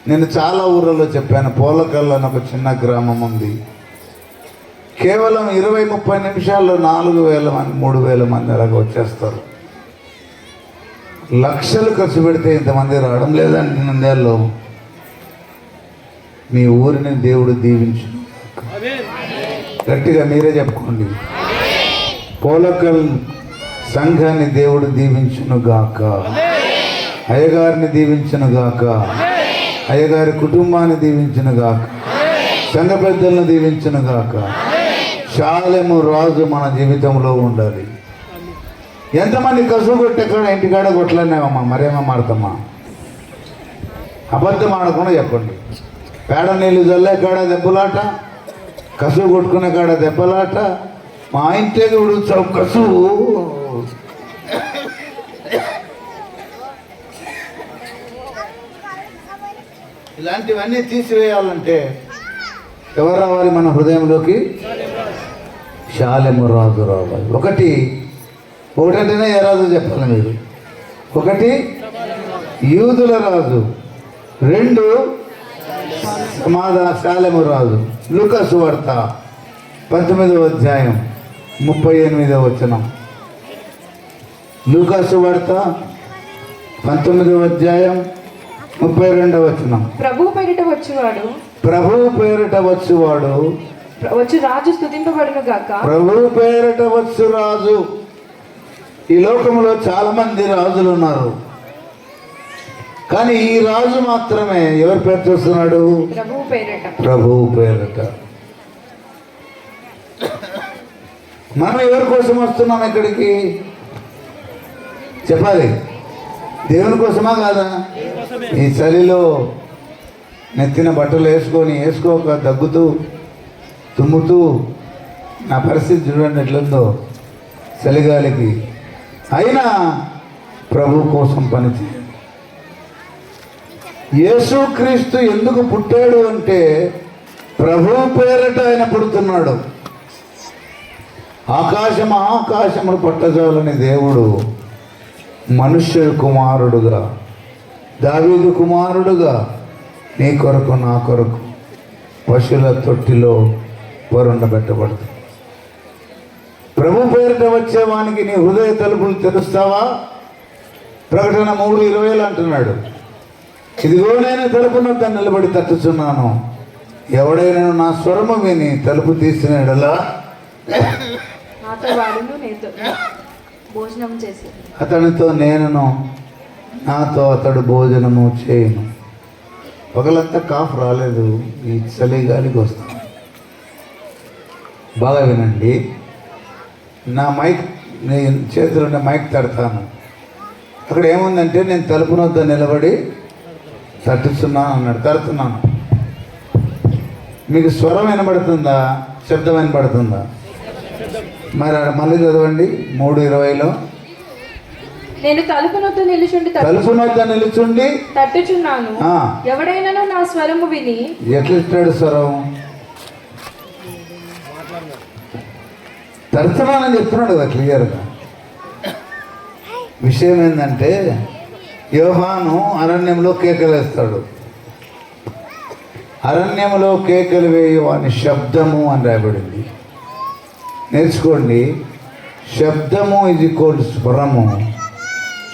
నేను చాలా ఊర్లలో చెప్పాను. పోలకల్ అని ఒక చిన్న గ్రామం ఉంది. కేవలం 20-30 నిమిషాల్లో 4,000 మంది 3,000 మంది అలాగ వచ్చేస్తారు. లక్షలు ఖర్చు పెడితే ఇంతమంది రావడం లేదండి. నంద్యాలలో మీ ఊరిని దేవుడు దీవించు. గట్టిగా మీరే చెప్పుకోండి. పోలకల్ సంఘాన్ని దేవుడు దీవించును గాక. అయ్యగారిని దీవించును గాక. అయ్యగారి కుటుంబాన్ని దీవించును గాక. సంఘ పెద్దలను దీవించును గాక. షాలెము రాజు మన జీవితంలో ఉండాలి. ఎంతమంది కసువు కొట్టేకాడ ఇంటికాడ కొట్టలేనేమమ్మా, మరేమో మాడతామా? అబద్ధం ఆడకుండా చెప్పండి. పేడ నీళ్ళు చల్లే కాడ దెబ్బలాట, కసువు కొట్టుకునే కాడ దెబ్బలాట. మా ఇంటే ఉడుచావు కసువు. ఇలాంటివన్నీ తీసివేయాలంటే ఎవరు రావాలి మన హృదయంలోకి? షాలెము రాజు రావాలి. ఒకటంటేనే ఏ రాజు చెప్పాలి మీరు? 1 యూదుల రాజు, 2 షాలెము రాజు. లూకా సువార్త 19వ అధ్యాయం 38వ వచనం. లూకా సువార్త 19వ అధ్యాయం 32వ వచనం. ప్రభువు పేరిట వచ్చేవాడు వచ్చి రాజు స్తుతింపబడును గాక. ప్రభు పేరట వచ్చు రాజు. ఈ లోకంలో చాలా మంది రాజులు ఉన్నారు, కానీ ఈ రాజు మాత్రమే ఎవరి పేరు వస్తున్నాడు? ప్రభువు పేరట. ప్రభువు పేరట. మనం ఎవరి కోసం వస్తున్నాం ఇక్కడికి? చెప్పాలి. దేవుని కోసమా కాదా? ఈ చలిలో నెత్తిన బట్టలు వేసుకోక దగ్గుతూ తుమ్ముతూ నా పరిస్థితి చూడండి ఎట్లుందో చలిగాలికి. అయినా ప్రభు కోసం పనిచేయాలి. యేసుక్రీస్తు ఎందుకు పుట్టాడు అంటే ప్రభు పేరట ఆయన పుడుతున్నాడు. ఆకాశములు పట్టజాలని దేవుడు మనుష్య కుమారుడుగా, దావీదు కుమారుడుగా నీ కొరకు నా కొరకు పశువుల తొట్టిలో పొరుండబెట్టబడుతుంది. ప్రభు పేరిట వచ్చేవానికి నీ హృదయ తలుపులు తెరుస్తావా? ప్రకటన 3:20 అంటున్నాడు, ఇదిగో నేను తలుపు నొద్ద నిలబడి తట్టుచున్నాను, ఎవడైనా నా స్వరము విని తలుపు తీసిన ఎడలా అతనితో నేనును, నాతో అతడు భోజనము చేయను. పగలంతా కాఫ్ రాలేదు, ఈ చలిగాలికి వస్తాను. బాగా వినండి. నా మైక్, నేను చేతిలో మైక్ తడతాను. అక్కడ ఏముందంటే నేను తలుపు వద్ద నిలబడి తట్టుతున్నాను అన్నాడు. తడుతున్నాను. మీకు స్వరం వినబడుతుందా? శబ్దం వినబడుతుందా? మరి మళ్ళీ చదవండి 3:20లో. నేను తలుపు నొద్ద నిలుచుండి తట్టుచున్నాను, ఎవడైనా నా స్వరము విని. ఎట్లా ఇస్తాడు స్వరం? తడుతున్నానని చెప్తున్నాడు కదా క్లియర్గా. విషయం ఏంటంటే యోహాను అరణ్యంలో కేకలు వేస్తాడు. అరణ్యంలో కేకలు వేయి వాని శబ్దము అని రాయబడింది. నేర్చుకోండి. శబ్దము ఈజ్ ఈక్వల్ స్వరము,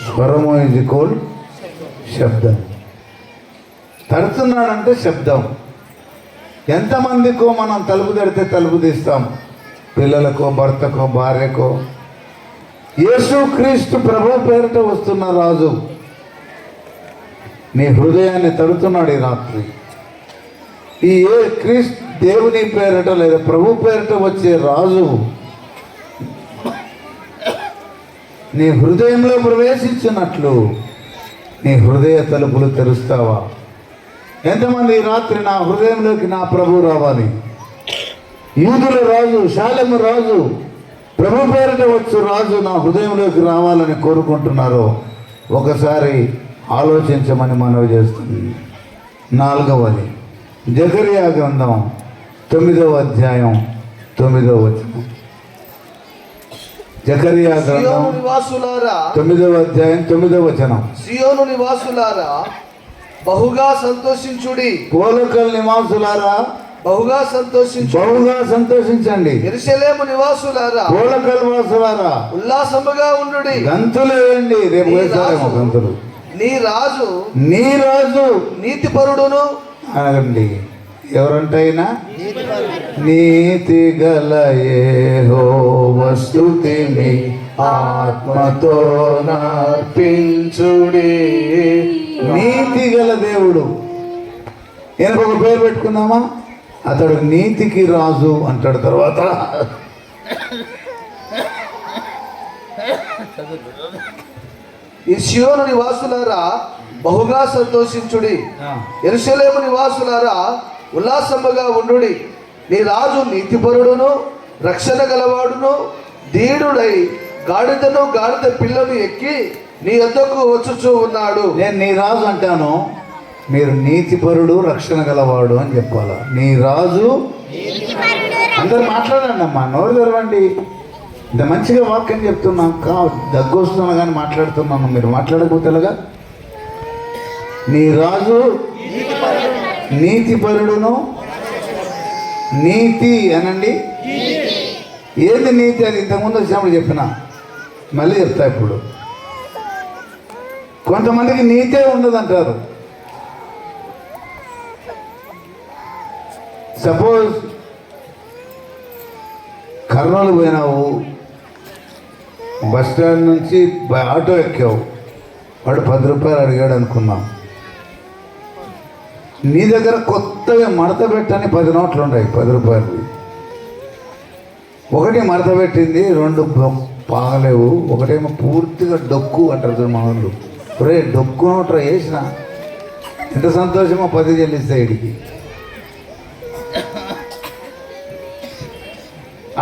స్వరము ఈజ్ ఈక్వల్ శబ్దం. తడుతున్నాడంటే శబ్దం. ఎంతమందికో మనం తలుపు తడితే తలుపు తీస్తాం, పిల్లలకో, భర్తకో, భార్యకో. యేసుక్రీస్తు ప్రభు పేరిట వస్తున్న రాజు నీ హృదయాన్ని తడుతున్నాడు ఈ రాత్రి. ఈ దేవుని పేరిట లేదా ప్రభు పేరిట వచ్చే రాజు నీ హృదయంలో ప్రవేశించినట్లు నీ హృదయ తలుపులు తెరుస్తావా? ఎంతమంది ఈ రాత్రి నా హృదయంలోకి నా ప్రభు రావాలి, యూదుల రాజు, శాలెము రాజు, ప్రభు పేరిట వచ్చు రాజు నా హృదయంలోకి రావాలని కోరుకుంటున్నారో ఒకసారి ఆలోచించమని మనవి చేస్తుంది. 4వది జకరియా గ్రంథం 9వ అధ్యాయం 9వ వచనం. జకరియా గ్రంథం 9వ అధ్యాయం 9వ వచనం. సియోను నివాసులారా బహుగా సంతోషించుడి. పోలకల్ నివాసులారా బహుగా సంతోషించండి. యెరూషలేము నివాసులారా, పోలకల్ వాసులారా ఉల్లాసముగా ఉండుడి. గంతులు వేయండి. రేపు వేసారేమో గంతులు. నీ రాజు నీతిపరుడును అనగండి. ఎవరంటైనా నీతి గల యెహోవా స్తుతిని ఆత్మతో నార్పించుడి. నీతి గల దేవుడు. ఈయనకు ఒక పేరు పెట్టుకుందామా? అతడు నీతికి రాజు అంటాడు. తర్వాత ఈ సియోను నివాసులారా బహుగా సంతోషించుడి, యెరూషలేము నివాసులారా ఉల్లాసముగా ఉండుడి. నీ రాజు నీతిపరుడును రక్షణ గలవాడును ధీరుడై గాడిదను గాడిద పిల్లను ఎక్కి నీ యొద్దకు వచ్చుచూ ఉన్నాడు. నేను నీ రాజు అంటాను, మీరు నీతిపరుడు రక్షణ గలవాడు అని చెప్పాలా. నీ రాజు. అందరు మాట్లాడండి అమ్మా, నోరు తెరవండి. ఇంత మంచిగా వాక్యం చెప్తున్నాం, దగ్గు వస్తున్నా కానీ మాట్లాడుతున్నాను, మీరు మాట్లాడకపోతేలాగా. నీ రాజు నీతిపరుడును. నీతి అనండి. ఏంది నీతి? అది ఇంతకుముందు వచ్చినప్పుడు చెప్పిన, మళ్ళీ చెప్తా. ఇప్పుడు కొంతమందికి నీతే ఉండదంటారు. సపోజ్ కర్నూలు పోయినావు, బస్ స్టాండ్ నుంచి ఆటో ఎక్కావు, వాడు 10 రూపాయలు అడిగాడు అనుకున్నాం. నీ దగ్గర కొత్తగా మడత పెట్టని 10 నోట్లు ఉన్నాయి 10 రూపాయలు. ఒకటి మడత పెట్టింది, 2 పాగలేవు, ఒకటేమో పూర్తిగా డొక్కు అంటారు మన వాళ్ళు. ఒరే డొక్కు నోట్రా వేసిన ఎంత సంతోషమో 10 చెల్లిస్తాయి ఇడికి.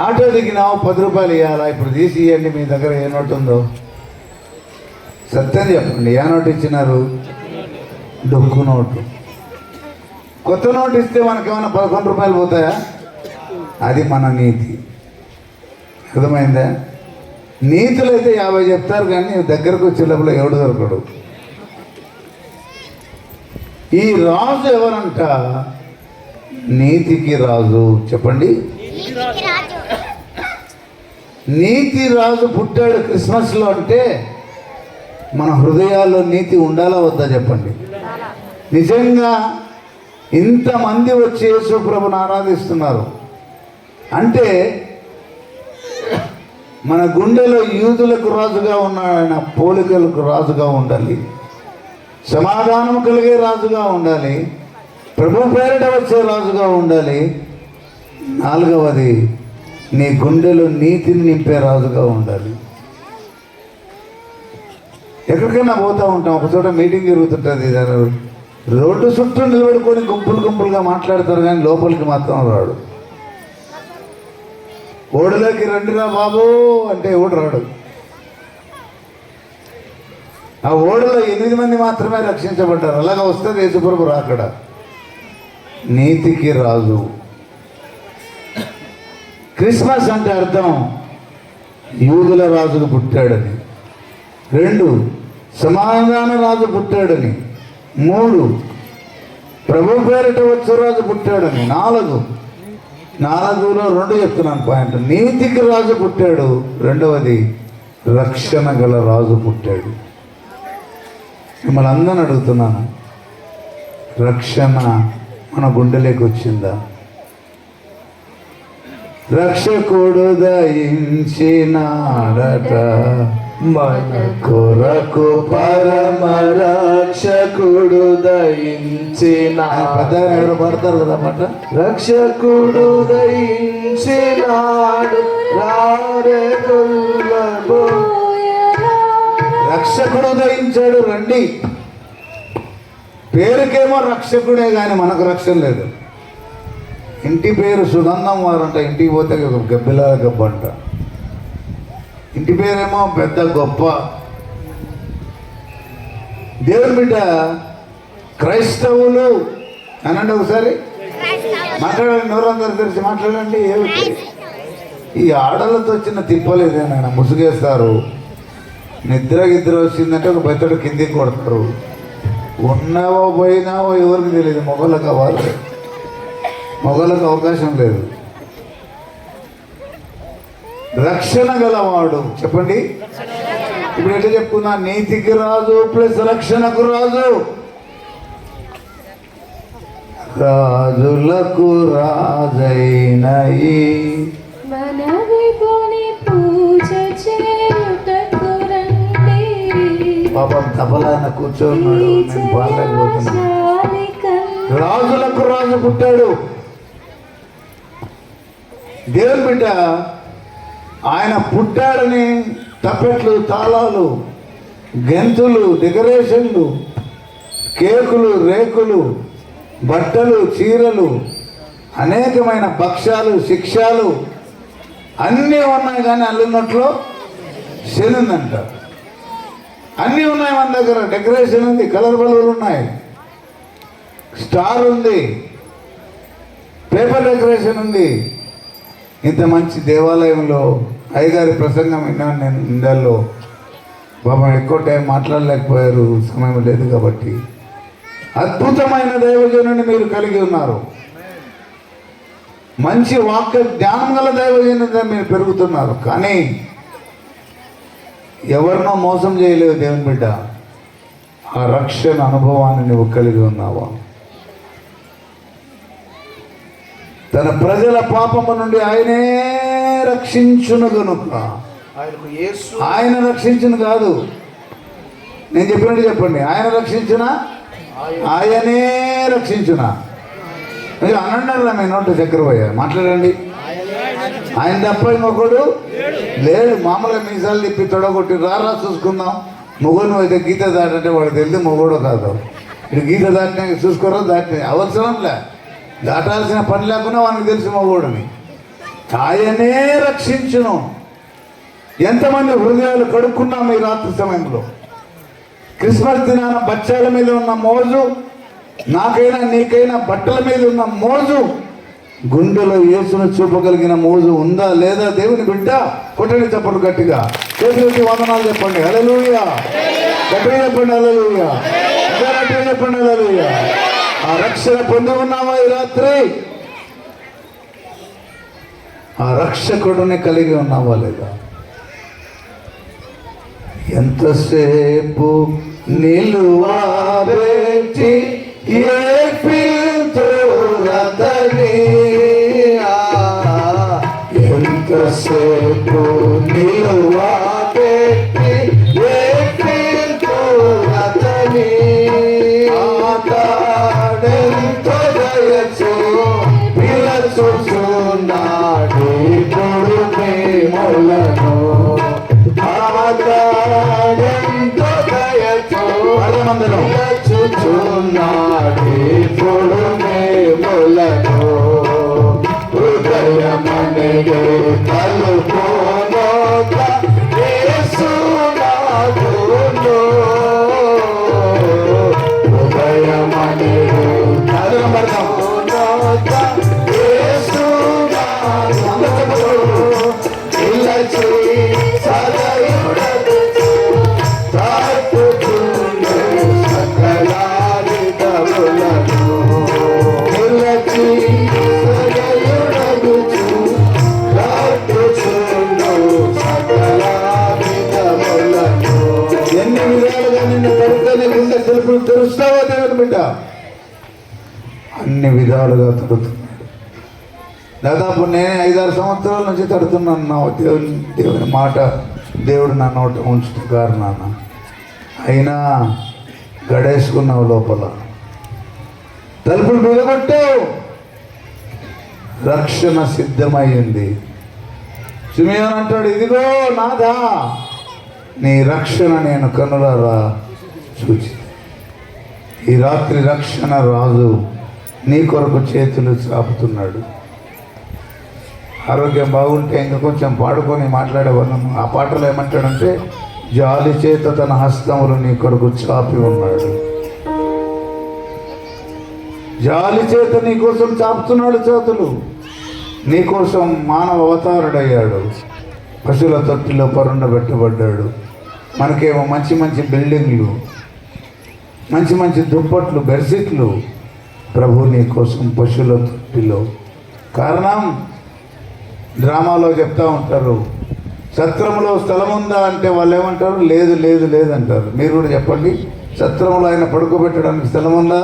ఆటో దిగినావు, 10 రూపాయలు ఇవ్వాలా, ఇప్పుడు తీసి ఇవ్వండి మీ దగ్గర ఏ నోటు ఉందో. సత్యం చెప్పండి, ఏ నోటు ఇచ్చినారు? డొక్కు నోటు. కొత్త నోటు ఇస్తే మనకేమైనా 11 రూపాయలు పోతాయా? అది మన నీతి. అర్థమైందా? నీతులు అయితే 50 చెప్తారు, కానీ దగ్గరకు వచ్చేటప్పుడు ఎవడు దొరకడు. ఈ రాజు ఎవరంట? నీతికి రాజు. చెప్పండి, నీతి రాజు పుట్టాడు క్రిస్మస్లో. అంటే మన హృదయాల్లో నీతి ఉండాలా వద్దా చెప్పండి? నిజంగా ఇంతమంది వచ్చి యేసు ప్రభుని ఆరాధిస్తున్నారు అంటే మన గుండెలో యూదులకు రాజుగా ఉన్నాడు ఆయన, పోలికలకు రాజుగా ఉండాలి, సమాధానం కలిగే రాజుగా ఉండాలి, ప్రభు పేరిట వచ్చే రాజుగా ఉండాలి. 4వది, నీ గుండెలో నీతిని నింపే రాజుగా ఉండాలి. ఎక్కడికైనా పోతూ ఉంటాం, ఒకచోట మీటింగ్ జరుగుతుంటుంది, రోడ్డు చుట్టూ నిలబడుకొని గుంపులుగా మాట్లాడతారు, కానీ లోపలికి మాత్రం రాడు. ఓడలోకి రండిరా బాబు అంటే ఎవడు రాడు. ఆ ఓడలో 8 మంది మాత్రమే రక్షించబడ్డారు. అలాగా వస్తుంది యేసుప్రభు రాకడ. నీతికి రాజు. క్రిస్మస్ అంటే అర్థం యూదుల రాజుకు పుట్టాడని. 2, సమాధాన రాజు పుట్టాడని. 3, ప్రభు పేరిట వచ్చే రాజు పుట్టాడని. 4లో 2 చెప్తున్నాను పాయింట్. నీతికి రాజు పుట్టాడు. 2వది, రక్షణ గల రాజు పుట్టాడు. మిమ్మల్ని అందరిని అడుగుతున్నాను, రక్షణ మన గుండెలోకి వచ్చిందా? రక్షకుడు దయించినాడట మన కొరకు, పరమ రక్షకుడు దయించిన. ఎవరు పడతారు కదా మాట. రక్షకుడు దయించినాడు, రక్షకుడు దయించాడు. రండి. పేరుకేమో రక్షకుడే, కానీ మనకు రక్షణ లేదు. ఇంటి పేరు సుగంధం వారంట, ఇంటికి పోతే గబ్బిలాల గబ్బ అంట. ఇంటి పేరేమో పెద్ద గొప్ప. దేవుని బిడ్డ క్రైస్తవులు అనండి ఒకసారి. మాట్లాడండి, నోరందరూ తెరిచి మాట్లాడండి. ఏమిటి ఈ ఆడలతో చిన్న తిప్పలేదేనాయన? ముసుగేస్తారు, నిద్ర వచ్చిందంటే ఒక బెత్తడు కిందికి కొడతారు. ఉన్నావో పోయినావో ఎవరికి తెలియదు. మొగలకు అవ్వాలి, మొగలకు అవకాశం లేదు. రక్షణ గలవాడు. చెప్పండి, ఇప్పుడు ఎట్లా చెప్పుకున్నా? నీతికి రాజు ప్లస్ రక్షణకు రాజు. రాజులకు రాజైనయి పాపం తబలాన కూర్చోన్నాడు, నేను బాగాలేకపోతున్నా. రాజులకు రాజు పుట్టాడు. దేవుని బిడ్డ ఆయన పుట్టాడని తప్పెట్లు, తాళాలు, గెంతులు, డెకరేషన్లు, కేకులు, రేకులు, బట్టలు, చీరలు, అనేకమైన భక్ష్యాలు, శిక్షాలు అన్నీ ఉన్నాయి, కానీ అల్లున్నట్లో శనుందంట. అన్నీ ఉన్నాయి మన దగ్గర. డెకరేషన్ ఉంది, కలర్ బల్బులు ఉన్నాయి, స్టార్ ఉంది, పేపర్ డెకరేషన్ ఉంది. ఇంత మంచి దేవాలయంలో అయ్యగారి ప్రసంగం విన్నాను నేను. ఇండియాలో బాబా ఎక్కువ టైం మాట్లాడలేకపోయారు, సమయం లేదు కాబట్టి. అద్భుతమైన దైవజనుని మీరు కలిగి ఉన్నారు. మంచి వాక్య జ్ఞానం గల దైవజనుగా మీరు పెరుగుతున్నారు. కానీ ఎవరినో మోసం చేయలేవు దేవుని బిడ్డ. ఆ రక్షణ అనుభవాన్ని నువ్వు కలిగి ఉన్నావా? తన ప్రజల పాపము నుండి ఆయనే రక్షించును గనుక. ఆయనకు యేసు ఆయన రక్షించును కాదు, నేను చెప్పినట్టు చెప్పండి. ఆయన రక్షించునా, ఆయనే రక్షించునా? అనండి మీ నోట చక్కెర పోయా మాట్లాడండి. ఆయన తప్ప ఇంకొకడు లేడు. మామూలుగా మీసాలు తిప్పి తొడగొట్టి రారా చూసుకుందాం. మొగుడు అయితే గీత దాటంటే వాడు తెలియదు మొగుడు కాదు. ఇటు గీత దాటినా చూసుకోరా, దాటిన అవసరంలే, దాటాల్సిన పని లేకుండా వానికి తెలిసి మొగుడని. ఆయనే రక్షించును. ఎంతమంది హృదయాలు కడుక్కున్నాం ఈ రాత్రి సమయంలో. క్రిస్మస్ దినాన బచ్చాల మీద ఉన్న మోజు, నాకైనా నీకైనా బట్టల మీద ఉన్న మోజు, గుండెలో యేసును చూపగలిగిన మోజు ఉందా లేదా? దేవుని బిడ్డ కొట్టండి చెప్పండి గట్టిగా, చేతులెత్తి వందనాలు చెప్పండి. హల్లెలూయా, గట్టిగా చెప్పండి. హల్లెలూయా, గట్టిగా చెప్పండి. హల్లెలూయా. ఆ రక్షణ పొంది ఉన్నావా ఈ రాత్రి? ఆ రక్షకుడిని కలిగి ఉన్నావా లేదా? ఎంతసేపు నిలువాబెట్టి ఎంతసేపు నిలువాబెట్టి ఆటాడెంతో దయచో పిలచుచున్నాడు ఇప్పుడు మేములను. ఆటాడెంతో దయచో పిలచుచున్నాడు ఇప్పుడు మేములను. హృదయమనెడు తలుపునొద్ద యేసు నాకును. హృదయమనెడు తలుపునొద్ద యేసు నాకును. పిలచి సదయుడగు తాకుచుండు సకలారితములను. పిలచి ఎన్ని విధాలుగా నిన్ను తడుతూనే గుండె తలుపులు తెరుస్తావో దేవుని బిడ్డ, అన్ని విధాలుగా తడుతున్నాడు. దాదాపు నేను 5-6 సంవత్సరాల నుంచి తడుతున్నాను. నా దేవుని మాట దేవుడు నా నోట ఉంచుతూ కారణాన అయినా గడేసుకున్నావు లోపల. తలుపులు బిగగొట్టావు, రక్షణ సిద్ధమైంది. సిమియోను అంటాడు, ఇదిగో నాదా నీ రక్షణ నేను కనులారా చూచి. ఈ రాత్రి రక్షణ రాజు నీ కొరకు చేతులు చాపుతున్నాడు. ఆరోగ్యం బాగుంటే ఇంకా కొంచెం పాడుకొని మాట్లాడేవాళ్ళం. ఆ పాటలో ఏమంటాడంటే, జాలి చేత తన హస్తములు నీ కొరకు చాపి ఉన్నాడు. జాలి చేత నీ కోసం చాపుతున్నాడు చేతులు. నీ కోసం మానవ అవతారుడయ్యాడు. పశువుల తొట్టిలో పరుండబెట్టబడ్డాడు. మనకేమో మంచి మంచి బిల్డింగ్లు, మంచి మంచి దుప్పట్లు, బెడ్షీట్లు. ప్రభు నీ కోసం పశువుల తొట్టిలో. కారణం డ్రామాలో చెప్తా ఉంటారు, సత్రంలో స్థలం ఉందా అంటే వాళ్ళు ఏమంటారు, లేదు లేదు లేదంటారు. మీరు కూడా చెప్పండి, సత్రంలో ఆయన పడుకోబెట్టడానికి స్థలం ఉందా?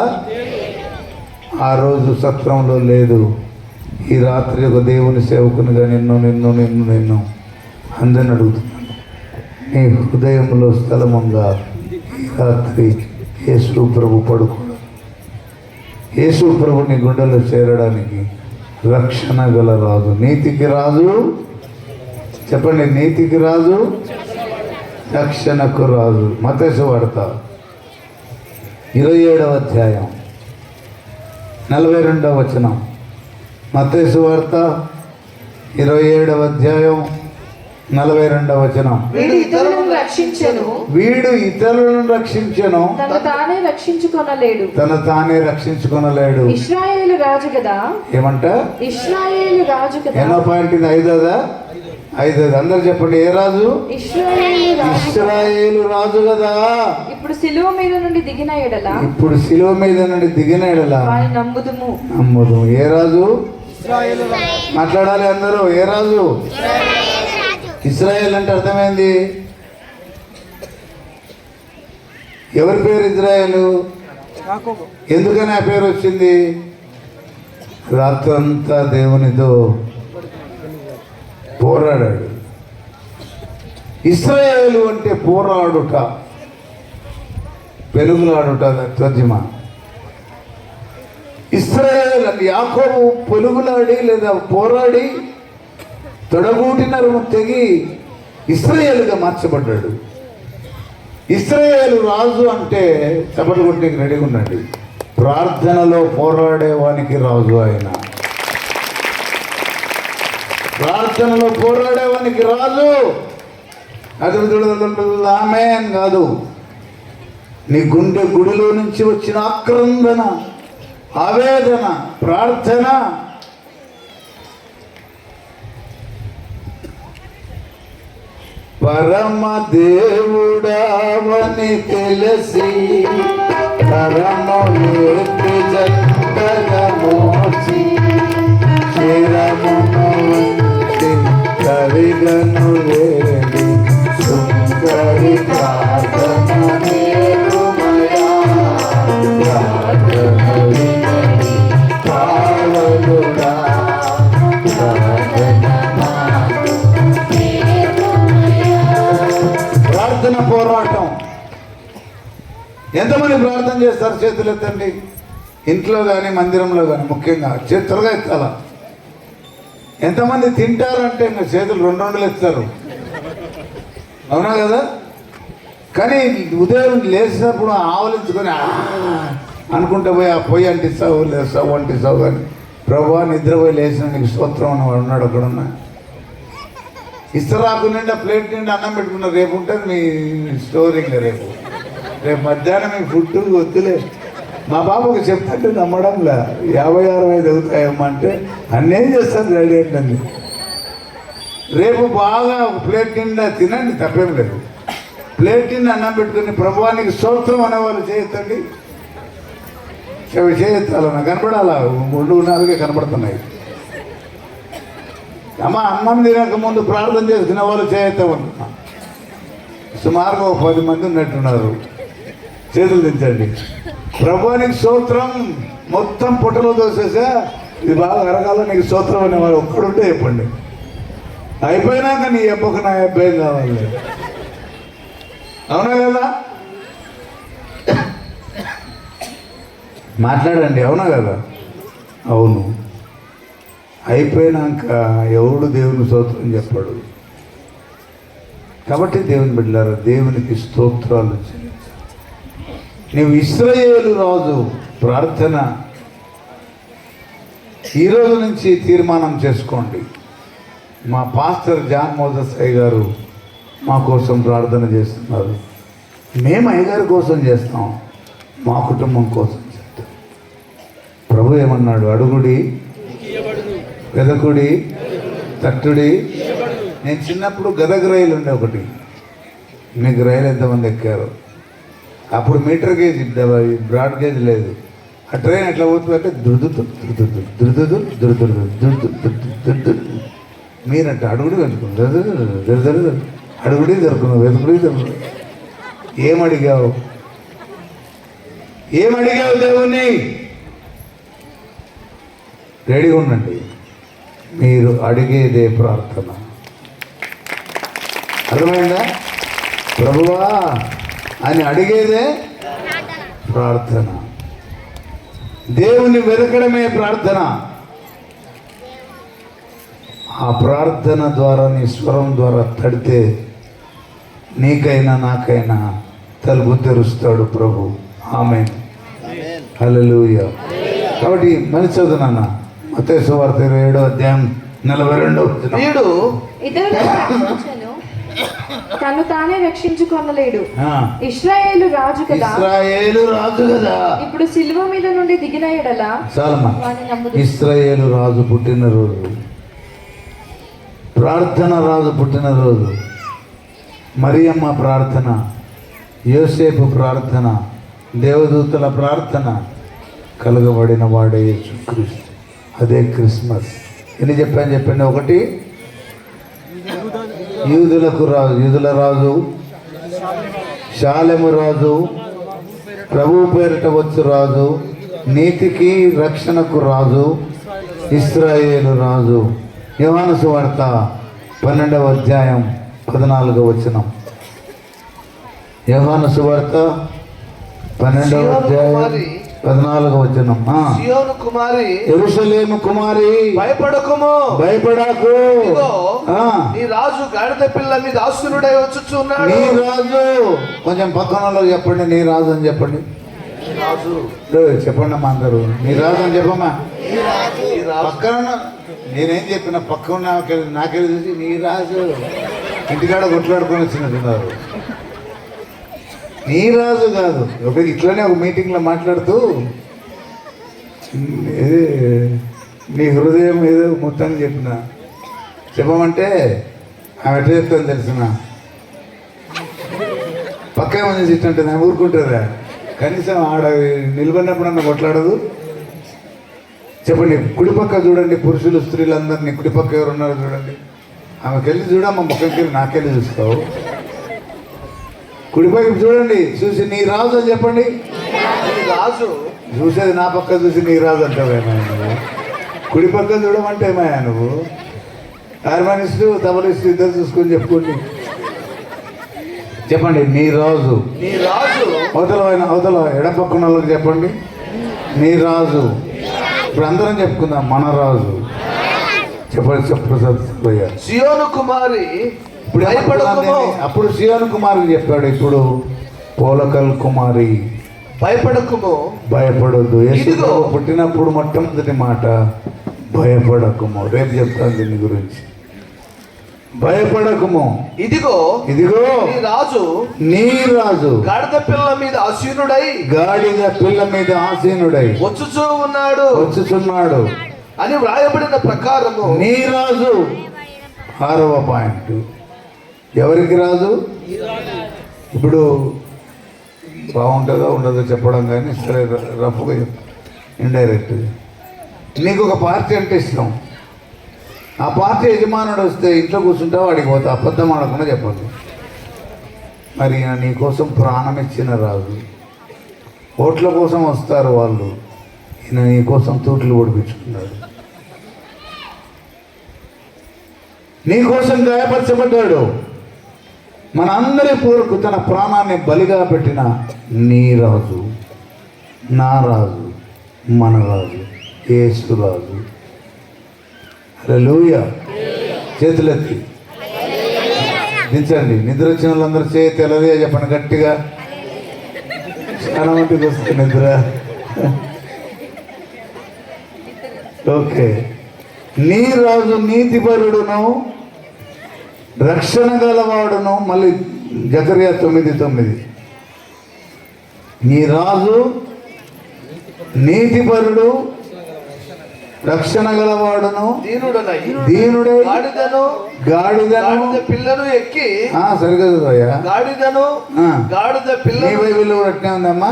ఆ రోజు సత్రంలో లేదు. ఈ రాత్రి ఒక దేవుని సేవకునిగా నిన్ను నిన్ను నిన్ను నిన్ను అందరిని అడుగుతున్నాను, నీ హృదయంలో స్థలం ఉందా? ఈ రాత్రి యేసు ప్రభు పడుకోవడం, యేసు ప్రభు నీ గుండెలో చేరడానికి రక్షణ గల రాజు, నీతికి రాజు, చెప్పండి, నీతికి రాజు, రక్షణకు రాజు. మత్తయి వార్త 27వ అధ్యాయం 42వ వచనం. మత్తయి వార్త 27వ అధ్యాయం 42వ వచనం. వీడు ఇతరులను రక్షించెను, వీడు ఇతరులను రక్షించెను, తను తానే రక్షించుకొనలేడు. తను తానే రక్షించుకొనలేడు. ఇశ్రాయేలు రాజు కదా. ఏమంట? ఇశ్రాయేలు రాజు కదా. ఎన్నో పాయింట్ ఇది? 5వ. అందరు చెప్పండి, ఏ రాజు? ఇశ్రాయేలు రాజు కదా. ఇప్పుడు సిలువ మీద నుండి దిగిన ఎడల, ఇప్పుడు సిలువ మీద నుండి దిగిన ఎడల నమ్ముదుము. ఏ రాజు? మాట్లాడాలి అందరూ. ఏ రాజు? ఇశ్రాయేల్ అంటే అర్థమైంది. ఎవరి పేరు ఇజ్రాయేలు? ఎందుకని ఆ పేరు వచ్చింది? రాత్రంతా దేవునితో పోరాడాడు. ఇశ్రాయేలు అంటే పోరాడుట, పెనుగులాడుట తర్జుమా. ఇశ్రాయేల్ అంటే యాకోబు పెనుగులాడి లేదా పోరాడి తొడగూటి నరుము తెగి ఇశ్రాయేలుగా మార్చబడ్డాడు. ఇశ్రాయేలు రాజు అంటే చప్పట్లు కొట్టేకి రెడీగా ఉన్నాడు. ప్రార్థనలో పోరాడేవానికి రాజు ఆయన. ప్రార్థనలో పోరాడేవానికి రాజు. అది ఆమె అని కాదు, నీ గుండె గుడిలో నుంచి వచ్చిన ఆక్రందన, ఆవేదన, ప్రార్థన. పరమ దేవుడవని తెలిసి కరములెత్తి జంటగా మోచి శిరమును వంచి కరిగను వేడి సుందరి ప్రార్థన నేరుమయా. ప్రార్థన వినడి పావనుడా, ప్రార్థన పోరాటం. ఎంతమంది ప్రార్థన చేస్తారు? చేతులు ఎత్తండి. ఇంట్లో కానీ మందిరంలో కానీ ముఖ్యంగా చేతులుగా ఎత్తాల. ఎంతమంది తింటారంటే ఇంకా చేతులు రెండు ఎత్తారు, అవునా కదా? కానీ ఉదయం లేచినప్పుడు ఆవలించుకొని అనుకుంటే పోయి ఆ పొయ్యి అంటిస్తావు లేదా స్టవ్ అంటిస్తావు. కానీ ప్రభువా నిద్రపోయి లేచిన నీకు స్తోత్రం అని ఉన్నాడు అక్కడున్నా. ఇస్తరాకు నిండా ప్లేట్ నిండా అన్నం పెట్టుకున్న రేపు ఉంటుంది మీ స్టోరింగ్. రేపు మధ్యాహ్నం మీ ఫుడ్ వద్దులే. మా బాబుకి చెప్తాంటే నమ్మడంలా 50-65 అవుతాయమ్మా అంటే అన్నేం చేస్తాను రెడీ ఏంటండి. రేపు బాగా ప్లేట్ నిండా తినండి, తప్పేం లేదు. ప్లేట్ నిండా అన్నం పెట్టుకుని ప్రభువానికి స్తోత్రం అనేవాళ్ళు చేయొద్దండి. చేయొత్తాల నాకు కనపడాలా 3-4 కనపడుతున్నాయి. అమ్మ అన్నం తినక ముందు ప్రార్థన చేసుకునే వాళ్ళు చేయొద్దామనుకున్నా. సుమారుగా 10 మంది ఉన్నట్టున్నారు. చేతులు దించండి. ప్రభువానికి స్తోత్రం మొత్తం పుట్టలో దోసేసా ఇది బాగా అరగాల నీకు స్తోత్రం అనేవారు ఒక్కడుంటే చెప్పండి. అయిపోయినాక నీ అబ్బకు నా అబ్బాయి కావాలి, అవునా కదా? మాట్లాడండి, అవునా కదా? అవును. అయిపోయినాక ఎవడు దేవుని స్తోత్రం చెప్పాడు. కాబట్టి దేవుని బిడ్డలారా, దేవునికి స్తోత్రాలు చెల్లించాలి. నీవు ఇశ్రాయేలు రాజు ప్రార్థన ఈరోజు నుంచి తీర్మానం చేసుకోండి. మా పాస్టర్ జాన్ మోదసాయి గారు మా కోసం ప్రార్థన చేస్తున్నారు. మేము అయ్యగారి కోసం చేస్తాం, మా కుటుంబం కోసం చేస్తాం. ప్రభు ఏమన్నాడు? అడుగుడి, వెదకుడి, తట్టుడి. నేను చిన్నప్పుడు గదగ రైలు ఉండే ఒకటి. మీకు రైలు ఎంతమంది ఎక్కారు? అప్పుడు మీటర్ గేజ్, బ్రాడ్ గేజ్ లేదు. ఆ ట్రైన్ ఎట్లా పోతుందంటే దుర్దుదు దుర్దుదు దుర్దుదు దుర్దుదు దుర్దుదు. మీరంట అడుగుడి వెతుకును, దొరుకును, అడుగుడి దొరుకును, వెతుకుడి దొరుకును. ఏమడిగావు? దేవుణ్ణి? రెడీగా ఉండండి. మీరు అడిగేదే ప్రార్థన. అర్థమైందా? ప్రభువా అని అడిగేదే ప్రార్థన. దేవుని వెతకడమే ప్రార్థన. ఆ ప్రార్థన ద్వారా నీ స్వరం ద్వారా తడితే నీకైనా నాకైనా తలుపు తెరుస్తాడు ప్రభు. ఆమేన్, హల్లెలూయా. కాబట్టి మంచి చదువునన్న మత్తయి సువార్త 27:42. వీడు ఇతరులను రక్షించెను, తను తానే రక్షించుకొనలేడు. ఇశ్రాయేలు రాజు కదా, ఇప్పుడు సిలువ మీద నుండి దిగిన ఎడల చాలమ్మా. ఇశ్రాయేలు రాజు పుట్టినరోజు, ప్రార్థన రాజు పుట్టినరోజు. మరియమ్మ ప్రార్థన, యోసేపు ప్రార్థన, దేవదూతల ప్రార్థన కలగబడిన వాడే యేసుక్రీస్తు. అదే క్రిస్మస్. ఎన్ని చెప్పండి? ఒకటి, యూదులకు రాజు, యూదుల రాజు, శాలెము రాజు, ప్రభు పేరిట వచ్చు రాజు, నీతికి రక్షణకు రాజు, ఇశ్రాయేలు రాజు. యోహాను సువార్త 12వ అధ్యాయం 14వ వచనం. యోహాను సువార్త 12వ అధ్యాయం 14వ వచనం. సియోను కుమారి, యెరూషలేము కుమారి, భయపడకుము, భయపడకు, ఇదిగో నీ రాజు గాడిద పిల్ల మీద ఆసీనుడై వచ్చుచున్నాడు. నీ రాజు, కొంచెం పక్కన వాళ్ళకి చెప్పండి, నీ రాజు అని చెప్పండి. రాజు చెప్పండి అమ్మా అందరూ, నీ రాజు అని చెప్పమ్మా. ఈ రాజు పక్కన నేనేం చెప్పిన, పక్కన నాకెళ్ళి చూసి నీ రాజు ఇంటికాడ కొట్లాడుకొని వచ్చినట్టున్నారు. నీ రాజు కాదు. ఇట్లనే ఒక మీటింగ్లో మాట్లాడుతూ నీ హృదయం ఏదో మొత్తాన్ని చెప్పమంటే ఆమె ఎట్లా చెప్తాను తెలిసిన, పక్క ఏమని ఇష్టంటే నేను ఊరుకుంటుందా? కనీసం ఆడ నిలబడినప్పుడన్నా కొట్లాడదు. చెప్పండి, కుడిపక్క చూడండి, పురుషులు స్త్రీలందరినీ కుడిపక్క ఎవరున్నారో చూడండి. ఆమెకి వెళ్ళి చూడమ్మా, మొక్కకి వెళ్ళి నాకెళ్ళి చూస్తావు. కుడిపైకి చూడండి, చూసి నీ రాజు అని చెప్పండి. రాజు చూసేది నా పక్క చూసి నీ రాజు అంటావేమా నువ్వు? కుడి పక్క చూడమంటే ఏమయ్యా నువ్వు? హార్మోనిస్టు తబలిస్టు ఇద్దరు చూసుకొని చెప్పుకోండి. చెప్పండి, నీ రాజు. నీ రాజు అవతల ఎడ పక్కన వాళ్ళకి చెప్పండి, నీ రాజు. ఇప్పుడు అందరం చెప్పుకుందాం, మన రాజు. చెప్పండి, చెప్పయ్యా. సియోను కుమారి, ఇప్పుడు అప్పుడు సియోను కుమారుడు చెప్పాడు, ఇప్పుడు పోలకల్ కుమారి భయపడకుము, భయపడొద్దు. యేసు పుట్టినప్పుడు మొట్టమొదటి మాట భయపడకుము. రేపు చెప్తాను దీని గురించి. భయపడకుము, ఇదిగో ఇదిగో నీ రాజు గాడిద పిల్ల మీద ఆసీనుడై వచ్చుచున్నాడు అని వ్రాయబడిన ప్రకారము నీ రాజు. 6వ పాయింట్, ఎవరికి రాజు? ఇప్పుడు బాగుంటుందో ఉండదో చెప్పడం కానీ సరే రఫ్గా ఇండైరెక్ట్. నీకు ఒక పార్టీ అంటే ఇష్టం, ఆ పార్టీ యజమానుడు వస్తే ఇంట్లో కూర్చుంటావు, వాడికి పోతా, అబద్ధం ఆడకుండా చెప్పండి. మరి ఈయన నీ కోసం ప్రాణం ఇచ్చిన రాజు. ఓట్ల కోసం వస్తారు వాళ్ళు, ఈయన నీ కోసం తూట్లు ఓడిపించుకున్నాడు, నీ కోసం గాయపరచబడ్డాడు. మన అందరి పూర్వకు తన ప్రాణాన్ని బలిగా పెట్టిన నీ రాజు, నా రాజు, మన రాజు, యేసు రాజు. హల్లెలూయా. చేతులెత్తి దించండి. నిద్ర వచ్చిన వాళ్ళందరూ చేతి హల్లెలూయా చెప్పండి గట్టిగా. చాలా మందికి వస్తుంది నిద్ర. ఓకే. నీ రాజు నీతిపరుడును రక్షణ గలవాడును. మళ్ళీ జకర్యా 9:9. నీ రాజు నీతిపరుడు రక్షణ గలవాడును దీనుడై గాడిదను పిల్లను ఎక్కి. సరిగ్గా చదువయ్యా. గాడిద పిల్ల. నీ బైబిల్లో కూడా అట్నే ఉందమ్మా,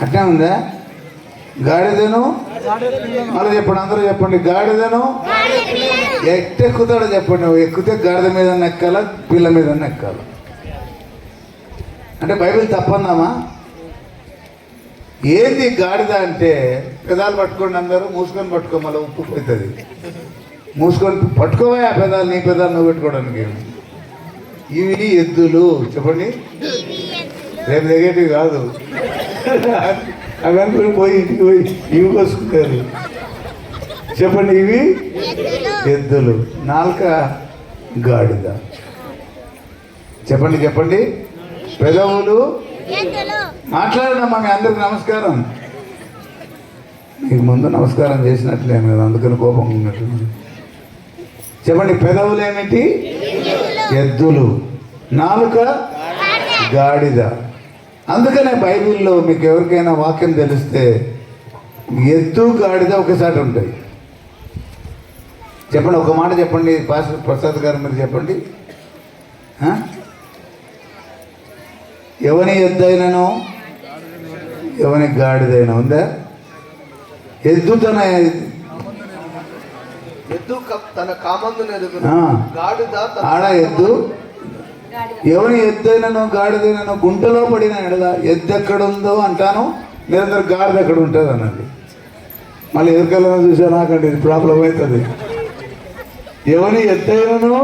అట్నే ఉందా? గాడిదను, మళ్ళీ చెప్పండి, అందరూ చెప్పండి, గాడిదను ఎట్టెక్కుతాడో చెప్పండి. ఎక్కితే గాడిద మీద ఎక్కాల, పిల్ల మీద ఎక్కాల. అంటే బైబిల్ తప్పందామా? ఏంది గాడిద అంటే? పెదాలు పట్టుకోండి అందరూ, మూసుకొని పట్టుకో, మళ్ళీ ఉప్పు పోతుంది. మూసుకొని పట్టుకోవా ఆ పెదాలు, నీ పెదాలు నువ్వు పెట్టుకోవడానికి. ఇవి ఎద్దులు. చెప్పండి, రేపు దిగేటివి కాదు. అవన్నీ పోయి ఇంటికి పోయి ఇవి కోసుకుంటారు. చెప్పండి, ఇవి ఎద్దులు, నాలుక గాడిద. చెప్పండి చెప్పండి, పెదవులు. మాట్లాడినమ్మా, మీ అందరికి నమస్కారం. మీకు ముందు నమస్కారం చేసినట్లేము కదా, అందుకని కోపంగా ఉన్నట్టు. చెప్పండి, పెదవులు ఏమిటి? ఎద్దులు, నాలుక గాడిద. అందుకనే బైబిల్లో మీకు ఎవరికైనా వాక్యం తెలిస్తే ఎద్దు గాడిద ఒకసారి ఉంటాయి. చెప్పండి, ఒక మాట చెప్పండి. పాస్టర్ ప్రసాద్ గారు మీరు చెప్పండి. ఎవని ఎద్దైనను ఎవని గాడిదైనా ఉందా? ఎద్దు తన ఆడ ఎద్దు. ఎవని ఎద్దైనను గాడిదైనను గుంటలో పడిన ఎడల ఎద్దు ఎక్కడుందో అంటాను, నిరంతరం గాడిద ఎక్కడ ఉంటుంది అన్నది. మళ్ళీ ఎదురుకెళ్ళని చూసా నాకండి ఇది ప్రాబ్లం అవుతుంది. ఎవని ఎత్తైనను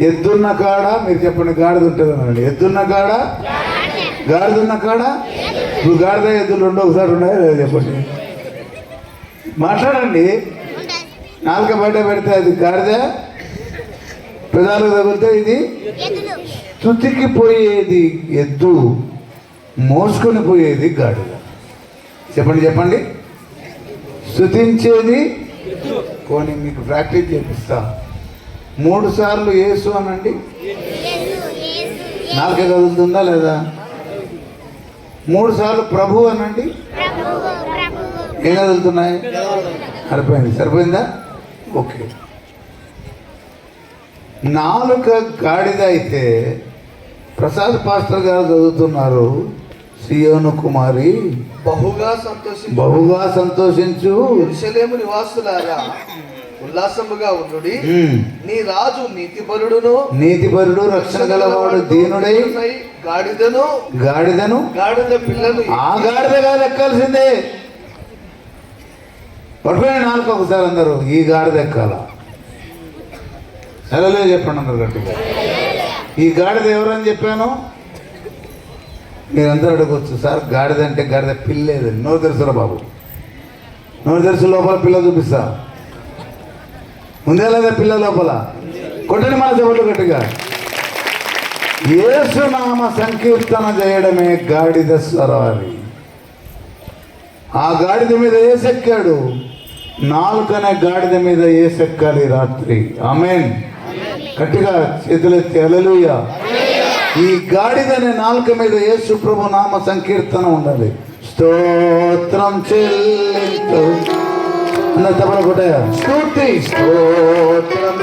ఎద్దున్న కాడ, మీరు చెప్పండి, గాడిద ఉంటుంది అనండి. ఎద్దున్న కాడ, గాడిదున్న కాడ. ఇప్పుడు గాడిద ఎద్దులు రెండు ఒకసారి ఉన్నాయా లేదా చెప్పండి, మాట్లాడండి. నాలుక బయట పెడితే అది గాడిద, పెదాలు తగిలితే ఇది తుతికి పోయేది ఎద్దు, మోసుకొని పోయేది గాడిద. చెప్పండి చెప్పండి. స్తుతించేది పోనీ మీకు ప్రాక్టీస్ చేపిస్తా. 3 సార్లు యేసు అనండి. నాలుక కదులుతుందా లేదా? 3 సార్లు ప్రభు అనండి. ఏం కదులుతున్నాయి? సరిపోయిందా? ఓకే. నాలుక గాడిద అయితే ప్రసాద్ పాస్టర్ గారు చదువుతున్నారు, సియోను కుమారి బహుగా సంతోషించు యెరూషలేము నివాసులారా ఉల్లాసముగా ఉండుడి. నీ రాజు నీతిపరుడు రక్షణ గలవాడు దీనుడై గాడిద పిల్లలు ఆ గాడిదగా ఎక్కాల్సిందే. పట్టుకునే నాలుగు ఒకసారి అందరూ ఈ గాడిద ఎక్కాల. హల్లెలూయా చెప్పండి అందరు గట్టిగా. ఈ గాడిద ఎవరని చెప్పాను? మీరందరూ అడగవచ్చు, సార్ గాడిద అంటే గాడిద పిల్లేదు. నోరు తెరుసురా బాబు, నోరు తెరుసు. లోపల పిల్ల చూపిస్తా. ఉందే లేదా పిల్ల లోపల? కొట్టని మన చెవులు గట్టిగా. యేసునామ సంకీర్తన చేయడమే గాడిద సవారి. ఆ గాడిద మీద ఏసెక్కాడు, నాలుకనే గాడిద మీద ఏసెక్కాలి రాత్రి. ఆమేన్. గట్టిగా చేతులెత్తి హల్లెలూయా. ఈ గాడిదనే నాలుక మీద యేసు ప్రభు నామ సంకీర్తన ఉండాలి. స్తోత్రం చెల్లించు అన్న తప్పన కొట్టాయా? స్తుతి స్తోత్రం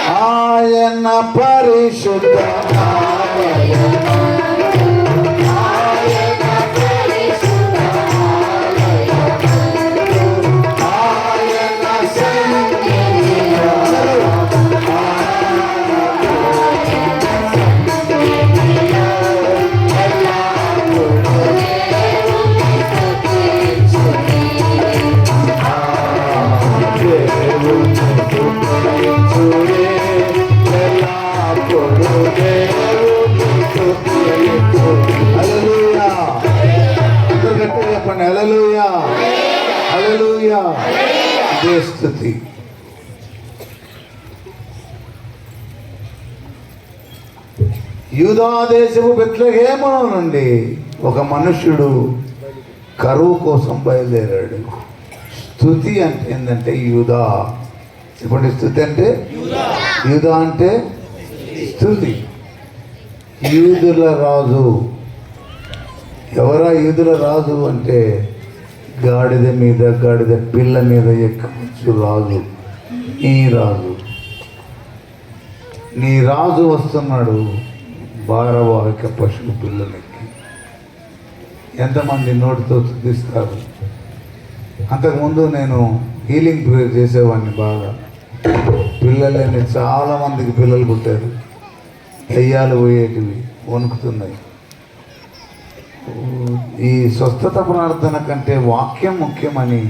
ఆయన పరిశుద్ధ చెప్పండి. హల్లెలూయా హల్లెలూయా. ఇదే స్తుతి. యూదా దేశము బెత్లెహేము నుండి ఒక మనుష్యుడు కరువు కోసం బయలుదేరాడు. స్తుతి అంటే ఏంటంటే యూదా. చెప్పండి, స్తుతి అంటే యూదా అంటే స్తుతి. యూదుల రాజు. ఎవరా యూదుల రాజు అంటే గాడిద మీద, గాడిద పిల్ల మీద ఎక్కవచ్చు రాజు. ఈ రాజు, నీ రాజు వస్తున్నాడు భారవాహిక పశువు పిల్లలకి. ఎంతమంది నోటితో స్తుతిస్తారు. అంతకుముందు నేను హీలింగ్ ప్రేయర్ చేసేవాడిని బాగా. పిల్లలని చాలామందికి పిల్లలు పుట్టారు. దయ్యాలు పోయేటివి వణుకుతున్నాయి. ఈ స్వస్థత ప్రార్థన కంటే వాక్యం ముఖ్యమని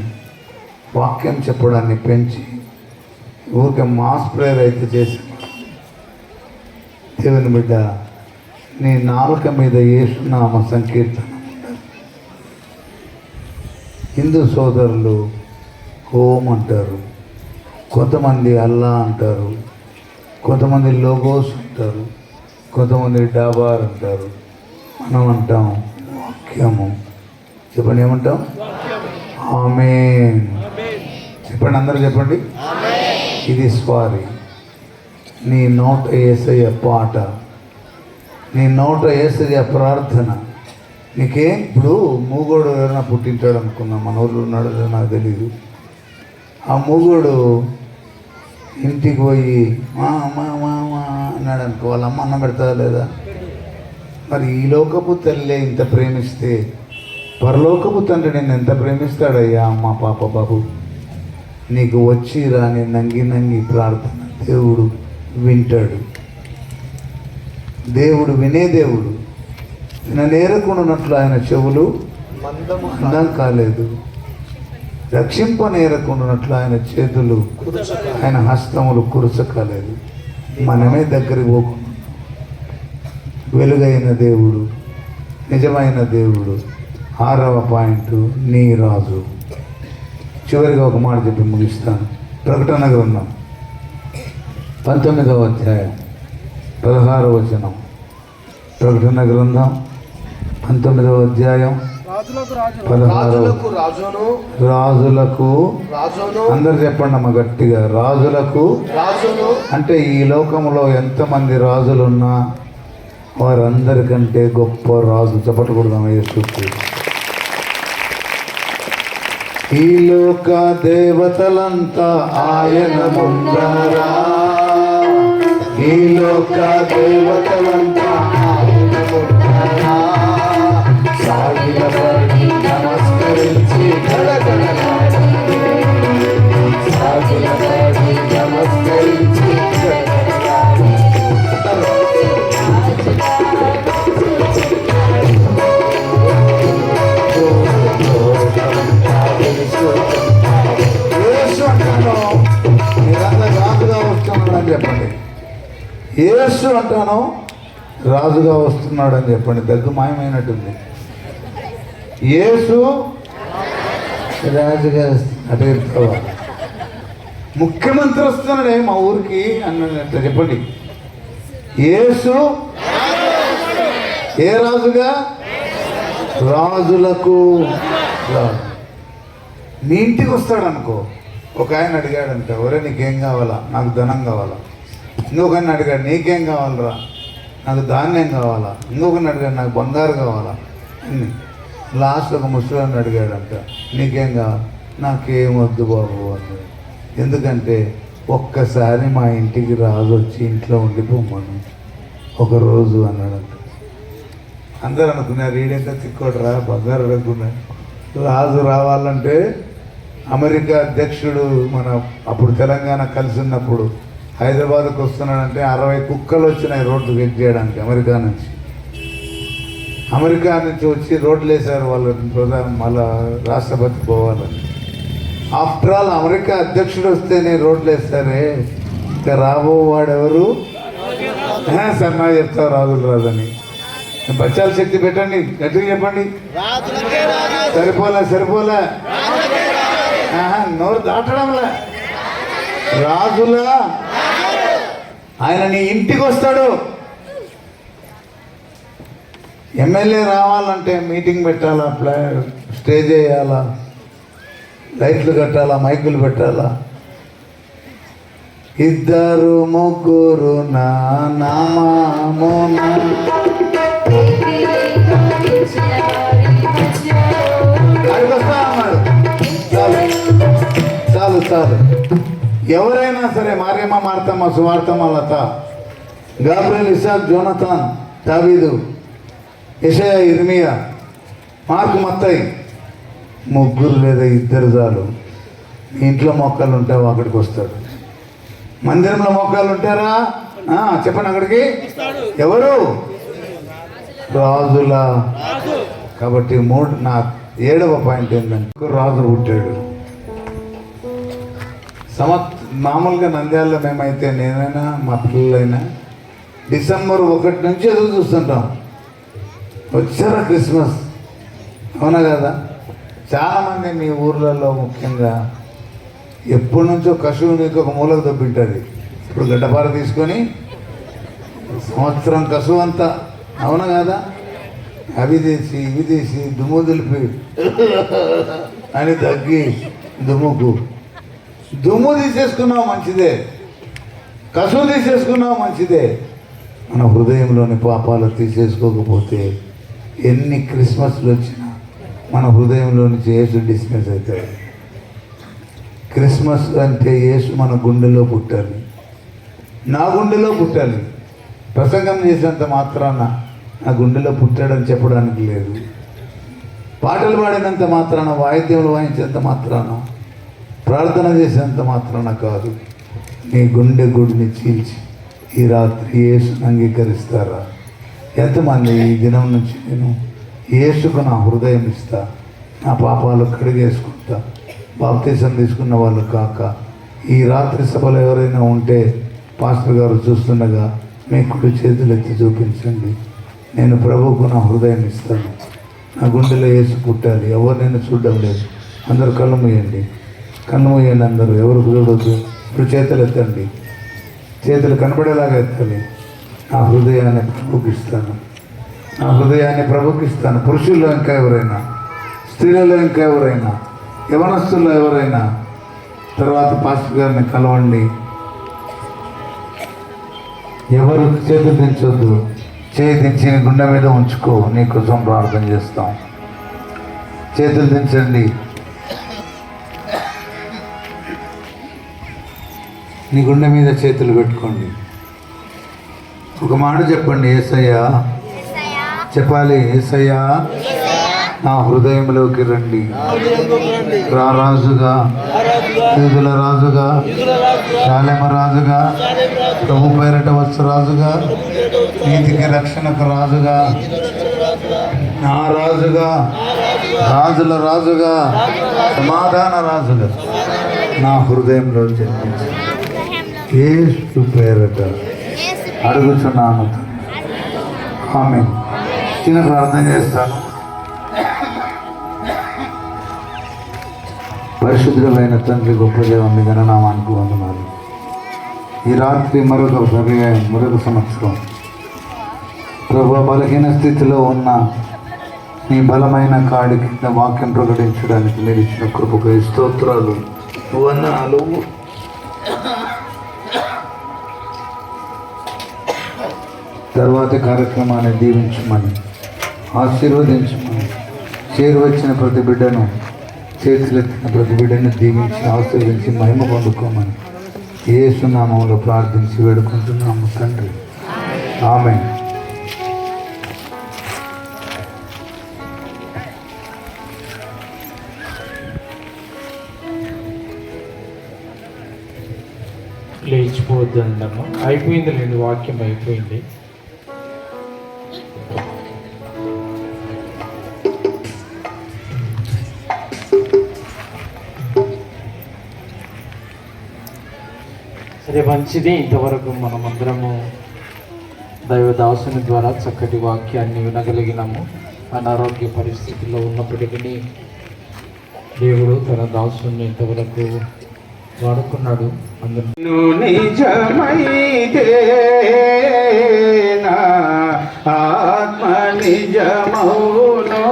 వాక్యం చెప్పడాన్ని పెంచి ఊరికే మాస్ ప్రేయర్ అయితే చేసి, దేవుని బిడ్డ నీ నాలుక మీద యేసునామ సంకీర్తన ఉండాలి. హిందూ సోదరులు ఓం అంటారు, కొంతమంది అల్లా అంటారు, కొంతమంది లోగోస్ అంటారు, కొంతమంది డాబార్ అంటారు. మనం అంటాం వాక్యము. చెప్పండి, ఏమంటాం? ఆమేన్. చెప్పండి, అందరూ చెప్పండి. ఇది స్వారీ. నీ నోట యేసయ్య పాట, నీ నోట యేసయ్య ప్రార్థన. నీకేం ఇప్పుడు మూగోడు ఎవరైనా పుట్టింటాడు అనుకున్నాం, మన ఊళ్ళో ఉన్నాడు నాకు తెలీదు. ఆ మూగోడు ఇంటికి పోయి మా మా మా మా అన్నాడు అనుకో, వాళ్ళ అమ్మ అన్నం పెడతా లేదా? మరి ఈ లోకపు తల్లి ఇంత ప్రేమిస్తే పరలోకపు తండ్రి నేను ఎంత ప్రేమిస్తాడయ్యా అమ్మ పాప బాబు. నీకు వచ్చి రాని నంగి నంగి ప్రార్థన దేవుడు వింటాడు. దేవుడు వినే దేవుడు. విననేరకుండానట్లు ఆయన చెవులు మందం కాలేదు, రక్షింపనేరకుండానట్లు ఆయన చేతులు ఆయన హస్తములు కురుచకాలేదు. మనమే దగ్గరికి పోకుండా వెలుగైన దేవుడు, నిజమైన దేవుడు. 6వ పాయింట్, నీ రాజు. చివరిగా ఒక మాట చెప్పి ముగిస్తాను. ప్రకటన గ్రంథం 19వ అధ్యాయం 16వ వచనం. ప్రకటన గ్రంథం 19వ అధ్యాయం 16వ. రాజులకు అందరు చెప్పండి అమ్మ గట్టిగా, రాజులకు అంటే ఈ లోకంలో ఎంతమంది రాజులున్నా వారందరికంటే గొప్ప రాజు. చెప్పకూడదాం యేసుకి. ఈ లోక దేవతలంతా ఆయన ముందరా, ఈ లోక దేవతలంతా ఆయన ముందరా సాగిలపడి నమస్కరించి గడగడలాడి, సాగిలపడి నమస్కరించి గడగడలాడి. చెప్పండి, యేసు అంటాను రాజుగా వస్తున్నాడు అని చెప్పండి. దగ్గు మాయమైనట్టుంది. యేసు రాజుగా అటు వెళ్తావా? ముఖ్యమంత్రి వస్తున్నాడే మా ఊరికి అన్నట్టు చెప్పండి. యేసు ఏ రాజుగా? రాజులకు రాజు. మీ ఇంటికి వస్తాడు అనుకో. ఒక ఆయన అడిగాడంట, ఒరే నీకేం కావాలా? నాకు ధనం కావాలా. ఇంకొకరిని అడిగాడు, నీకేం కావాలరా? నాకు ధాన్యం కావాలా. ఇంకొకరిని అడిగాడు, నాకు బంగారు కావాలా. లాస్ట్ ఒక ముసలాన్ని అడిగాడంట, నీకేం కావాలి? నాకేం వద్దు బాబు అన్నాడు. ఎందుకంటే ఒక్కసారి మా ఇంటికి రాజు వచ్చి ఇంట్లో ఉండిపోమ్మను ఒకరోజు అన్నాడంట. అందరూ అనుకున్నారు ఈడెంత తిక్కోడరా బంగారు అనుకున్నారు. రాజు రావాలంటే అమెరికా అధ్యక్షుడు మన అప్పుడు తెలంగాణ కలిసి ఉన్నప్పుడు హైదరాబాద్కు వస్తున్నాడంటే 60 కుక్కలు వచ్చినాయి రోడ్లు వెక్ చేయడానికి. అమెరికా నుంచి వచ్చి రోడ్లు వేశారు వాళ్ళు ప్రధాని మళ్ళా రాష్ట్రపతి పోవాలని. ఆఫ్టర్ ఆల్ అమెరికా అధ్యక్షుడు వస్తేనే రోడ్లు వేస్తారే, ఇంకా రాబోవాడెవరు? సన్నా చెప్తావు రాజులు రాదని. బచ్చాల శక్తి పెట్టండి, గట్టిగా చెప్పండి. సరిపోలే నోరు దాటడంలే. రాజులా ఆయన నీ ఇంటికి వస్తాడు. ఎమ్మెల్యే రావాలంటే మీటింగ్ పెట్టాలా, స్టేజ్ వేయాలా, లైట్లు కట్టాలా, మైకులు పెట్టాలా. 2 3 నా నామమున అడిగొస్తా అన్నాడు. చాలు. ఎవరైనా సరే, మరియమ్మ, మార్తమ్మ, సువార్తమ్మ, లత, గాబ్రియల్, ఇసాక్, జోనథాన్, దావీదు, యెషయా, ఇర్మియా మార్కు మత్తాయి, ముగ్గురు లేదా ఇద్దరు చాలు. మీ ఇంట్లో మొక్కలు ఉంటావు, అక్కడికి వస్తాడు. మందిరంలో మొక్కలు ఉంటారా? చెప్పండి, అక్కడికి ఎవరు? రాజుల. కాబట్టి నా 7వ పాయింట్ ఏంటంటే రాజు పుట్టాడు. మామూలుగా నంద్యాలలో మేమైతే, నేనైనా మా పిల్లలైనా డిసెంబర్ 1 నుంచి ఎదురు చూస్తుంటాం, వచ్చారా క్రిస్మస్. అవునా కదా? చాలామంది మీ ఊర్లలో ముఖ్యంగా ఎప్పటి నుంచో కసువునికి ఒక మూలకు దొబ్బింటుంది. ఇప్పుడు గడ్డపార తీసుకొని సంవత్సరం కసువు అంతా, అవునా కదా, అవి తీసి ఇవి తీసి దుమ్ము దులిపి అని తగ్గి దుమ్ము తీసేసుకున్నావు మంచిదే, కసువు తీసేసుకున్నావు మంచిదే. మన హృదయంలోని పాపాలు తీసేసుకోకపోతే ఎన్ని క్రిస్మస్లు వచ్చినా మన హృదయంలో నుంచి యేసు డిస్మిస్ అవుతాడు. క్రిస్మస్ అంటే యేసు మన గుండెలో పుట్టాలి, నా గుండెలో పుట్టాలి. ప్రసంగం చేసేంత మాత్రాన నా గుండెలో పుట్టాడని చెప్పడానికి లేదు. పాటలు పాడినంత మాత్రాన, వాయిద్యములు వాయించేంత మాత్రాన, ప్రార్థన చేసేంత మాత్రాన కాదు. నీ గుండె గుడిని చీల్చి ఈ రాత్రి యేసుని అంగీకరిస్తారా? ఎంతమంది ఈ దినం నుంచి నేను యేసుకు నా హృదయం ఇస్తా, నా పాపాలు కడిగేసుకుంటా, బాప్తీసం తీసుకున్న వాళ్ళు కాక, ఈ రాత్రి సభలో ఎవరైనా ఉంటే పాస్టర్ గారు చూస్తుండగా మీ కుడి చేతులు ఎత్తి చూపించండి. నేను ప్రభువుకు నా హృదయం ఇస్తాను, నా గుండెలో యేసు పుట్టాలి. ఎవరు నేను చూడడం లేదు. అందరూ కళ్ళు మూయండి, అందరూ ఎవరు చూడొద్దు. ఇప్పుడు చేతులు ఎత్తండి, చేతులు కనబడేలాగా ఎత్తాలి. నా హృదయాన్ని ప్రభువుకి ఇస్తాను, నా హృదయాన్ని ప్రభువుకి ఇస్తాను. పురుషుల్లో ఇంకా ఎవరైనా, స్త్రీలలో ఇంకా ఎవరైనా, యవనస్తుల్లో ఎవరైనా, తర్వాత పాస్టర్ గారిని కలవండి. ఎవరు చేతులు దించొద్దు, చేయి దించి గుండె మీద ఉంచుకో, నీకోసం ప్రార్థన చేస్తాం. చేతులు దించండి, నీ గుండె మీద చేతులు పెట్టుకోండి. ఒక మాట చెప్పండి, యేసయ్యా. చెప్పాలి, యేసయ్యా నా హృదయంలోకి రండి. రారాజుగా, యూదుల రాజుగా, శాలెమ రాజుగా, ప్రభు పేరట వచ్చు రాజుగా, నీతికి రక్షణకు రాజుగా, నా రాజుగా, రాజుల రాజుగా, సమాధాన రాజుగా నా హృదయంలో జన్మించి యేసు పేరట అడుగుచున్నాను. ఆమేన్. చిన్న ప్రార్థన చేస్తాను. పరిశుద్ధమైన తండ్రి, గొప్ప దేవం, మీ ఘననామానికి వందనాలు. ఈ రాత్రి మరొక పర్యాయం, మరొక సంవత్సరం ప్రభు బలహీన స్థితిలో ఉన్న నీ బలమైన కాడి కింద వాక్యం ప్రకటించడానికి మీరు ఇచ్చిన కృపకు స్తోత్రాలు, వందనాలు. తర్వాత కార్యక్రమాన్ని దీవించమని, ఆశీర్వదించమని, చేరువచ్చిన ప్రతి బిడ్డను, చేతులెత్తిన ప్రతి బిడ్డను దీవించి ఆశీర్వదించి మహిమ పొందుకోమని యేసు నామములో ప్రార్థించి వేడుకుంటున్నాము తండ్రి. ఆమేన్. లేచిపోవద్దు అందమ్మా. అయిపోయింది లేండి, వాక్యం అయిపోయింది. సరే, మంచిది. ఇంతవరకు మనమందరము దైవదాసుని ద్వారా చక్కటి వాక్యాన్ని వినగలిగినాము. అనారోగ్య పరిస్థితుల్లో ఉన్నప్పటికీ దేవుడు తన దాసుని ఇంతవరకు వాడుకున్నాడు. అందరూ నిజమైతే నా ఆత్మ నిజమౌను,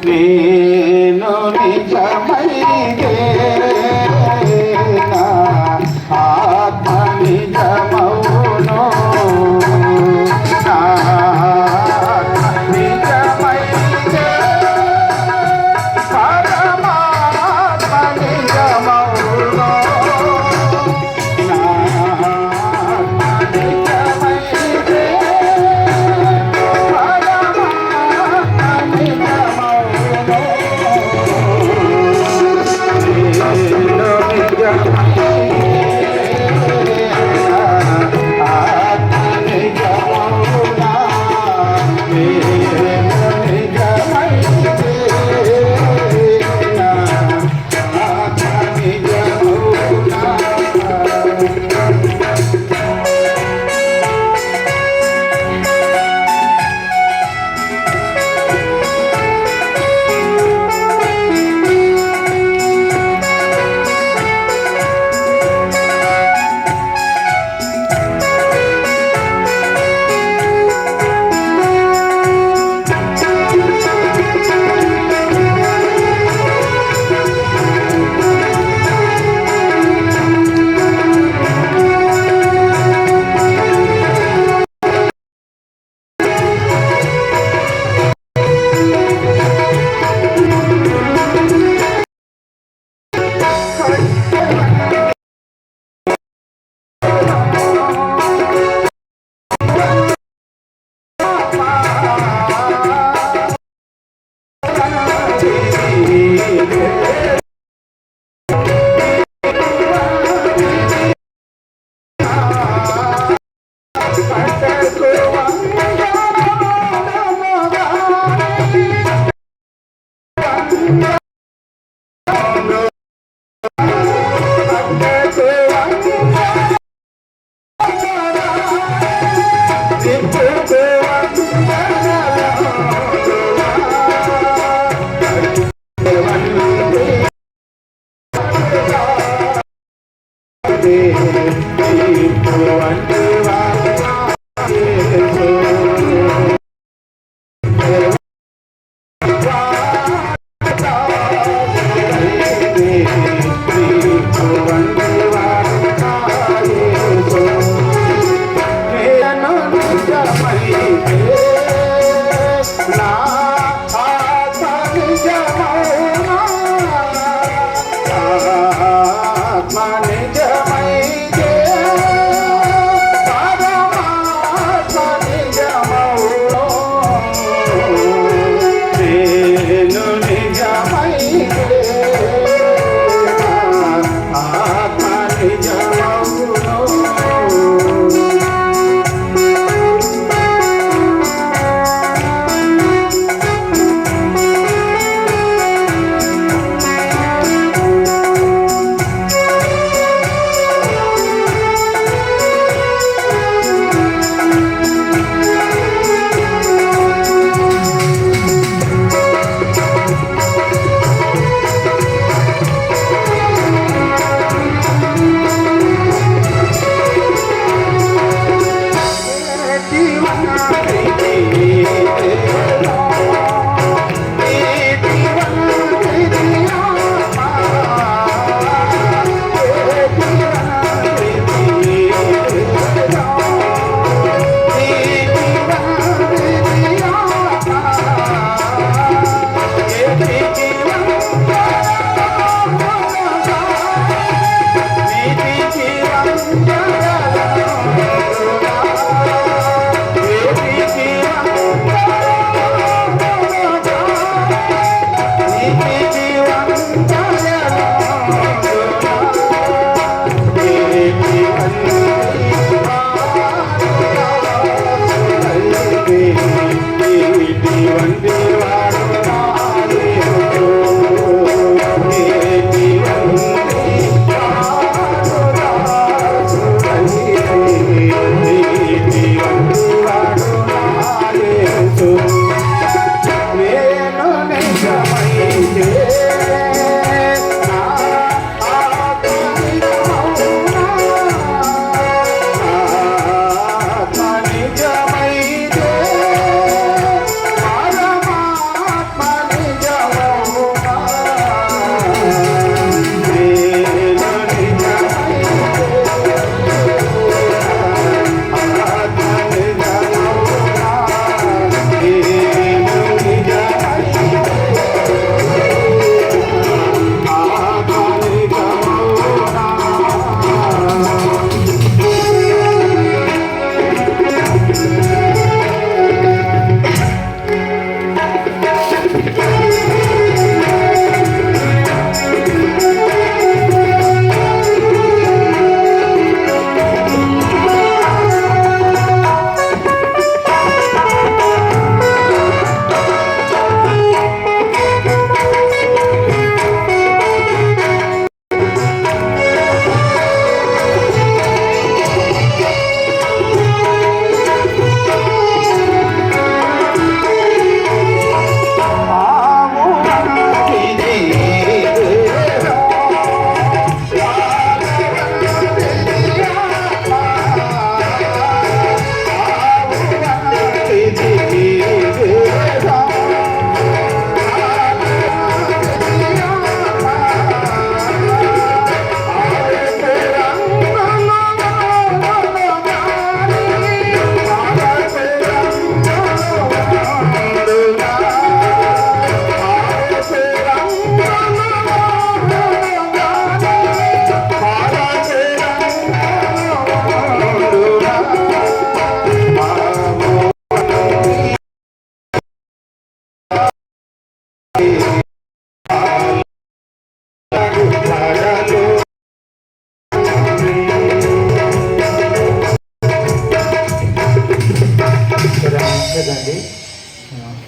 నేను నిజమైతే నా ఆత్మ నిజమౌను, నా ఆత్మ నిజమైతే పరమాత్మ నిజమౌను, నా ఆత్మ నిజమైతే పరమాత్మ నిజమౌను.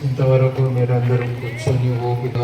ఇంతవరకు మీరందరూ కూర్చొని ఓపిక